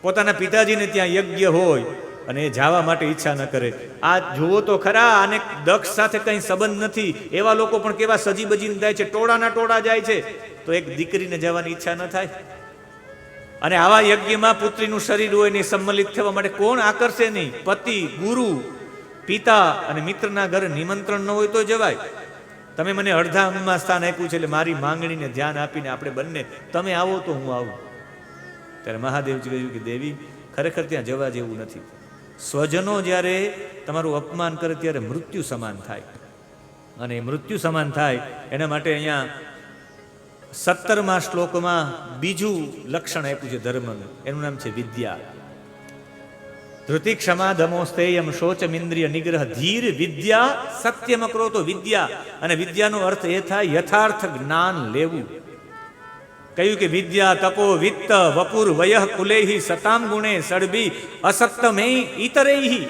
પોતાના પિતાજીને ત્યાં યજ્ઞ હોય અને એ જવા માટે ઈચ્છા ન કરે? આ જુઓ તો ખરા, આને દક્ષ સાથે કંઈ સંબંધ નથી. એવા લોકો પણ કેવા સજી બજીને જાય છે, ટોળાના ટોળા જાય છે. તો એક દીકરીને જવાની ઈચ્છા ન થાય? અને આવા યજ્ઞમાં પુત્રીનું શરીર હોય ને સંમલિત થવા માટે કોણ આકર્ષે નહીં? પતિ, ગુરુ, પિતા અને મિત્રના ઘરે નિમંત્રણ ન હોય તો જવાય. તમે મને અડધા અંગમાં સ્થાન આપ્યું છે, એટલે મારી માંગણીને ધ્યાન આપીને આપણે બંને, તમે આવો તો હું આવું. ત્યારે મહાદેવજી કહ્યું કે દેવી, ખરેખર ત્યાં જવા જેવું નથી. સ્વજનો જ્યારે તમારું અપમાન કરે ત્યારે મૃત્યુ સમાન થાય. અને એ મૃત્યુ સમાન થાય એના માટે અહીંયા 17મા શ્લોકમાં બીજું લક્ષણ આપ્યું છે ધર્મનું. એનું નામ છે વિદ્યા. ધૃતિ ક્ષમા દમો સ્થેયમ શોચમિન્દ્રિય નિગ્રહ ધીર વિદ્યા સત્યમ ક્રોતો વિદ્યા. અને વિદ્યાનો અર્થ એ થાય યથાર્થ જ્ઞાન લેવું. કહ્યું કે વિદ્યા તપો વિત્ત વપુર વયઃ કુલેહી સતામ ગુણે સડબી અસક્તમે ઈતરેહી.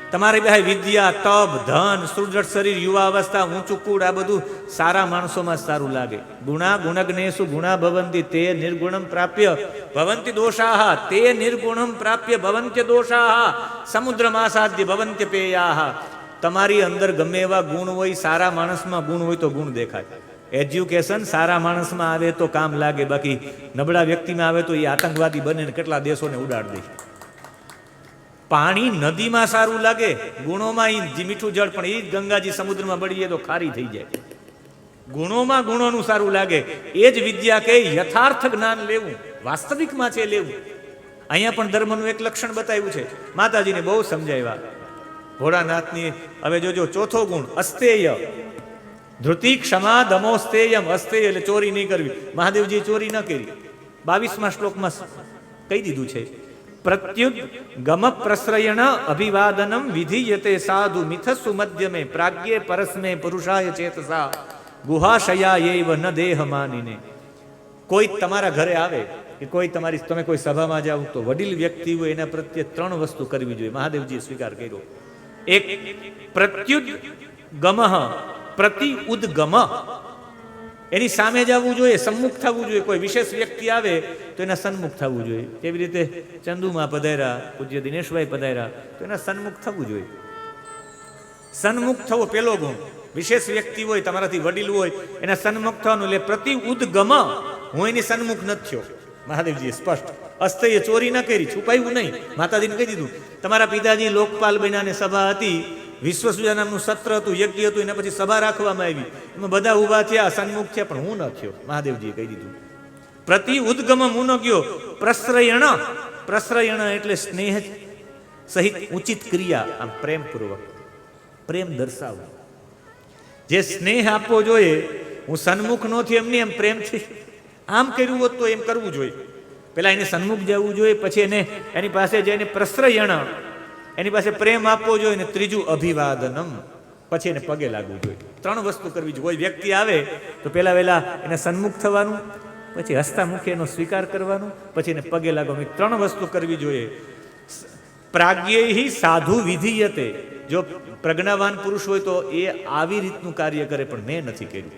તમારી પાસે વિદ્યા, તપ, ધન, સુદૃઢ શરીર, યુવાવસ્થા, ઊંચું કુળ, આ બધું સારા માણસોમાં સારું લાગે. ગુણા ગુણગ્નેષુ ગુણા ભવંતિ તે નિર્ગુણમ પ્રાપ્ય ભવંતિ દોષાહ, તે નિર્ગુણમ પ્રાપ્ય ભવંત્ય દોષાહ, સમુદ્રમાસાદ્ય ભવંત્ય પેયાહ. તમારી અંદર ગમે એવા ગુણ હોય, સારા માણસમાં ગુણ હોય તો ગુણ દેખાય. એજ્યુકેશન સારા માણસમાં આવે તો કામ લાગે, બાકી નબળા વ્યક્તિમાં આવે તો એ આતંકવાદી બને ને કેટલા દેશોને ઉડાડી દે. પાણી નદીમાં સારું લાગે, ગુણોમાં એ મીઠું જળ, પણ એ જ ગંગાજી સમુદ્રમાં બળીએ તો ખારી થઈ જાય. ગુણોમાં ગુણોનું સારું લાગે. એ જ વિદ્યા કે યથાર્થ જ્ઞાન લેવું, વાસ્તવિકમાં છે લેવું. અહીંયા પણ ધર્મનું એક લક્ષણ બતાવ્યું છે. માતાજીને બહુ સમજાવ્યા. ભોળાનાથની હવે જોજો ચોથો ગુણ અસ્તેય. ધૃતિ ક્ષમા દમો સ્થેયમ. અસ્તેય એટલે ચોરી નહીં કરવી. મહાદેવજીએ ચોરી ન કરી. 22મા શ્લોકમાં કહી દીધું છે. પ્રત્યુદ ગમ પ્રશ્રયણ અભિવાદનમ વિધિયતે સાધુ મિથસ્સુ મધ્યમે પ્રાગ્યે પરસ્મે પુરુષાય ચેતસા ગુહાશયાયૈવ ન દેહ માનીને. કોઈ તમારા ઘરે આવે કે કોઈ તમે કોઈ સભામાં જાઓ તો વડીલ વ્યક્તિ હોય એના પ્રત્યે 3 વસ્તુ કરવી જોઈએ. મહાદેવજીએ સ્વીકાર કર્યો. એક પ્રત્યુદ ગમઃ, પ્રતિ ઉદ્ગમ, એની સામે જવું જોઈએ, સન્મુખ થવું જોઈએ. કોઈ વિશેષ વ્યક્તિ આવે તો એના સન્મુખ થવું જોઈએ. કેવી રીતે ચંદુમાં પધાર્યા, પૂજ્ય દિનેશભાઈ પધાર્યા તો એના સન્મુખ થવું જોઈએ. સન્મુખ થવો પેલો ગુણ. વિશેષ વ્યક્તિ હોય, તમારાથી વડીલ હોય, એના સન્મુખ થવાનું. એટલે પ્રતિ ઉદ્ગમ, હું એની સન્મુખ નથી થયો. મહાદેવજીએ સ્પષ્ટ અસ્તયે ચોરી ન કરી, છુપાયું નહીં. માતાજીને કહી દીધું, તમારા પિતાજી લોકપાલ બન્યાને સભા હતી, વિશ્વસૂજા નામનું સત્ર હતું, યજ્ઞ હતું, એના પછી સભા રાખવામાં આવી. એમાં બધા ઊભા થયા, સન્મુખ થયા, પણ હું ન થયો. મહાદેવજીએ કહી દીધું. પ્રતિ ઉદ્ગમ હું ન ગયો. પ્રશ્રયણ, પ્રશ્રયણ એટલે સ્નેહ સહિત ઉચિત ક્રિયા, આમ પ્રેમપૂર્વક, પ્રેમ દર્શાવવું. જે સ્નેહ આપવો જોઈએ, હું સન્મુખ નો થયો એમની એમ પ્રેમથી આમ કર્યું હોત તો એમ કરવું જોઈએ. પેલા એને સન્મુખ જવું જોઈએ, પછી એને એની પાસે જઈને પ્રશ્રયણ, એની પાસે પ્રેમ આપવો જોઈએ. ને ત્રીજું અભિવાદનમ, પછી એને પગે લાગવું જોઈએ. 3 વસ્તુ કરવી જોઈએ. કોઈ વ્યક્તિ આવે તો પેલા વહેલા એને સન્મુખ થવાનું, પછી હસતા મુખે એનો સ્વીકાર કરવાનો, પછી એને પગે લાગવાનું. 3 વસ્તુ કરવી જોઈએ. પ્રાગ્યૈ સાધુ વિધિયતે. જો પ્રજ્ઞાવાન પુરુષ હોય તો એ આવી રીતનું કાર્ય કરે, પણ મેં નથી કર્યું.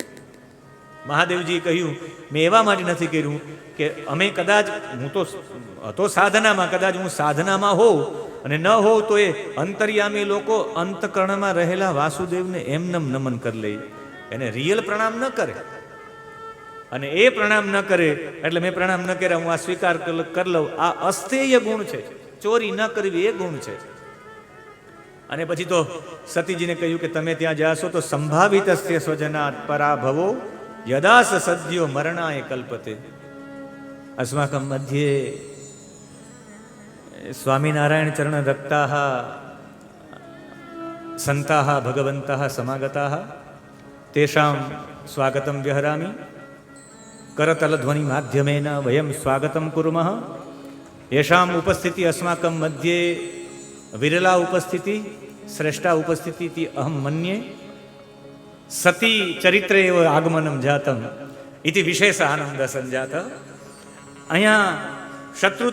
મહાદેવજીએ કહ્યું મેં એવા માટે નથી કર્યું કે અમે કદાચ, હું તો હતો સાધનામાં, કદાચ હું સાધનામાં હોઉં અને ન હોઉં તો એ અંતર્યામી લોકો અંતકરણમાં રહેલા વાસુદેવને એમનેમ નમન કરી લે. એને રિયલ પ્રણામ ન કરે. અને એ પ્રણામ ન કરે એટલે મેં પ્રણામ ન કર્યા, હું આ સ્વીકાર કરી લઉં. આ અસ્થેય ગુણ છે. ચોરી ન કરવી એ ગુણ છે. અને પછી તો સતીજીને કહ્યું કે તમે ત્યાં જાશો તો સંભાવિતસ્ય સ્વજનાત પરાભવો યદાસ સદ્યો મરણાય કલ્પતે. અસ્માકમ મધ્યે સ્વામિનારાયણ ચરણ રક્તાઃ સંતાઃ ભગવन्तઃ સમાગતાઃ તેષાં સ્વાગતમ વ્યહરામિ કરતલધ્વનિ માધ્યમેન વયમ સ્વાગતમ કુર્મઃ. યેષામ ઉપસ્થિતિ અસ્માકમ મધ્યે વિરલા ઉપસ્થિતિ શ્રેષ્ઠા ઉપસ્થિતિ અહમ મન્યે સતી ચરિત્ર એવ આગમનમ જાતમ ઇતિ વિશેષ આનંદ સંજાત. અહીંયા શત્રુ